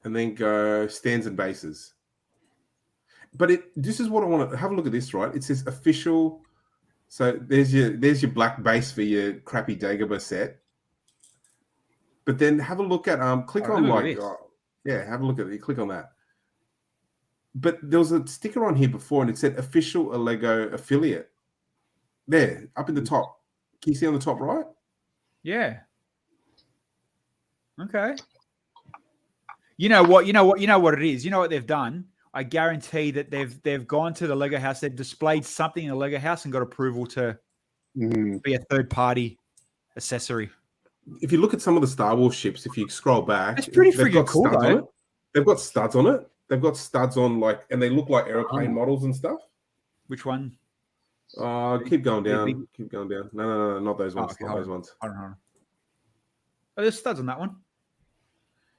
and then go stands and bases. But this is what I want to have a look at this, right? It says official. So there's your black base for your crappy Dagobah set. But then have a look at click on have a look at it. Click on that. But there was a sticker on here before, and it said official Lego affiliate. There, up in the top. Can you see on the top right? Yeah. Okay. You know what it is. You know what they've done. I guarantee that they've gone to the Lego house. They've displayed something in the Lego house and got approval to be a third party accessory. If you look at some of the Star Wars ships, if you scroll back, it's pretty freaking cool, though. They've got studs on it. They've got studs on and they look like airplane models and stuff. Which one? Keep going down. big- Keep going down. No, not those ones. okay, Not hold those ones. Hold on. Oh, there's studs on that one.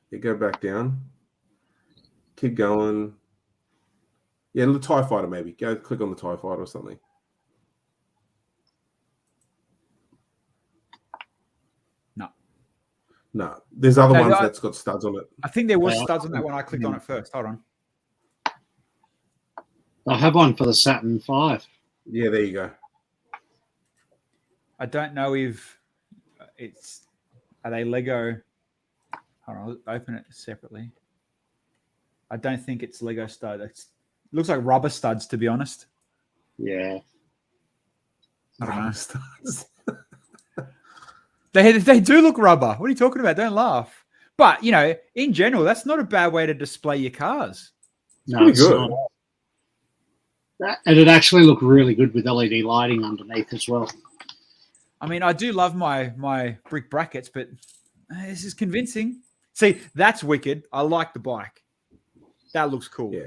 You go back down. Keep going. Yeah, the TIE Fighter maybe. Go click on the TIE Fighter or something. No, there's other ones that's got studs on it. I think there was studs on that one. I clicked on it first. Hold on. I have one for the Saturn V. Yeah, there you go. I don't know if are they Lego. Hold on, I'll open it separately. I don't think it's Lego stud. It looks like rubber studs, to be honest. Yeah. I don't know. Rubber studs. They do look rubber. What are you talking about? Don't laugh. But, in general, that's not a bad way to display your cars. No, it's good. not. And it actually looked really good with LED lighting underneath as well. I mean, I do love my brick brackets, but this is convincing. See, that's wicked. I like the bike. That looks cool. Yeah.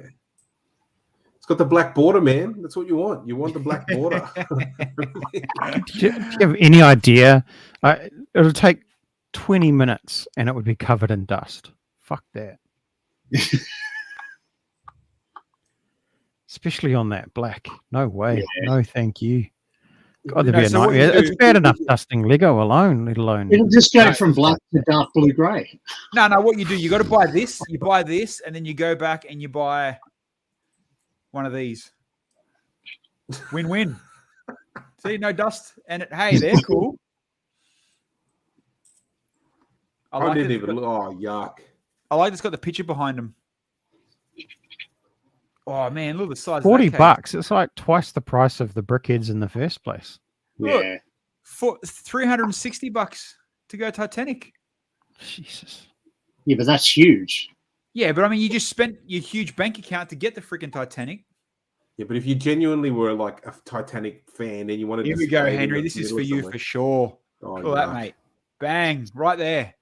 It's got the black border, man. That's what you want. You want the black border. Do you have any idea? It'll take 20 minutes and it would be covered in dust. Fuck that. Especially on that black. No way. Yeah. No, thank you. God, that'd be a so what you nightmare. do- It's bad enough dusting Lego alone, let alone. It'll just go from black to dark blue grey. No, what you do, you got to buy this. You buy this, and then you go back and you buy one of these. Win-win. See, no dust. And hey, they're cool. I didn't even look. Oh, yuck. I like it's got the picture behind them. Oh man, look at the size. $40. Of that case. It's like twice the price of the brickheads in the first place. Look. Yeah. For $360 to go Titanic. Jesus. Yeah, but that's huge. Yeah, but I mean, you just spent your huge bank account to get the freaking Titanic. Yeah, but if you genuinely were like a Titanic fan and you wanted Here to we go, display it in Henry. the This is middle for you somewhere- for sure. Oh, Look at that, yuck. mate. Bang, right there.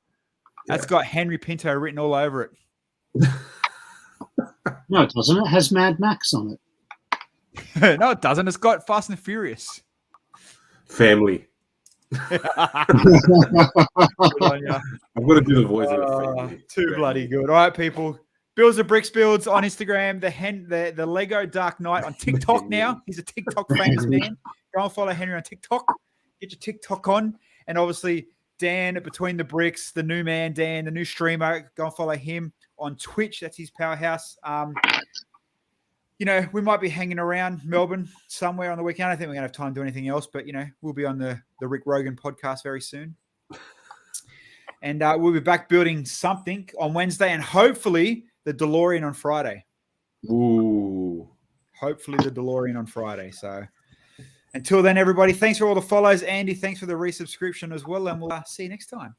That's Yeah. got Henry Pinto written all over it. No, it doesn't. It has Mad Max on it. No, it doesn't. It's got Fast and Furious. Family. Good on ya. I've got to do the voice of a family. Too bloody good. All right, people. Builds of Bricks Builds on Instagram. The Lego Dark Knight on TikTok now. He's a TikTok famous man. Go and follow Henry on TikTok. Get your TikTok on. And obviously, Dan at Between the Bricks, the new man, Dan, the new streamer. Go and follow him on Twitch. That's his powerhouse. We might be hanging around Melbourne somewhere on the weekend. I don't think we're going to have time to do anything else, but, we'll be on the Rick Rogan podcast very soon. And we'll be back building something on Wednesday and hopefully the DeLorean on Friday. Ooh. Hopefully the DeLorean on Friday. So until then, everybody, thanks for all the follows. Andy, thanks for the resubscription as well. And we'll see you next time.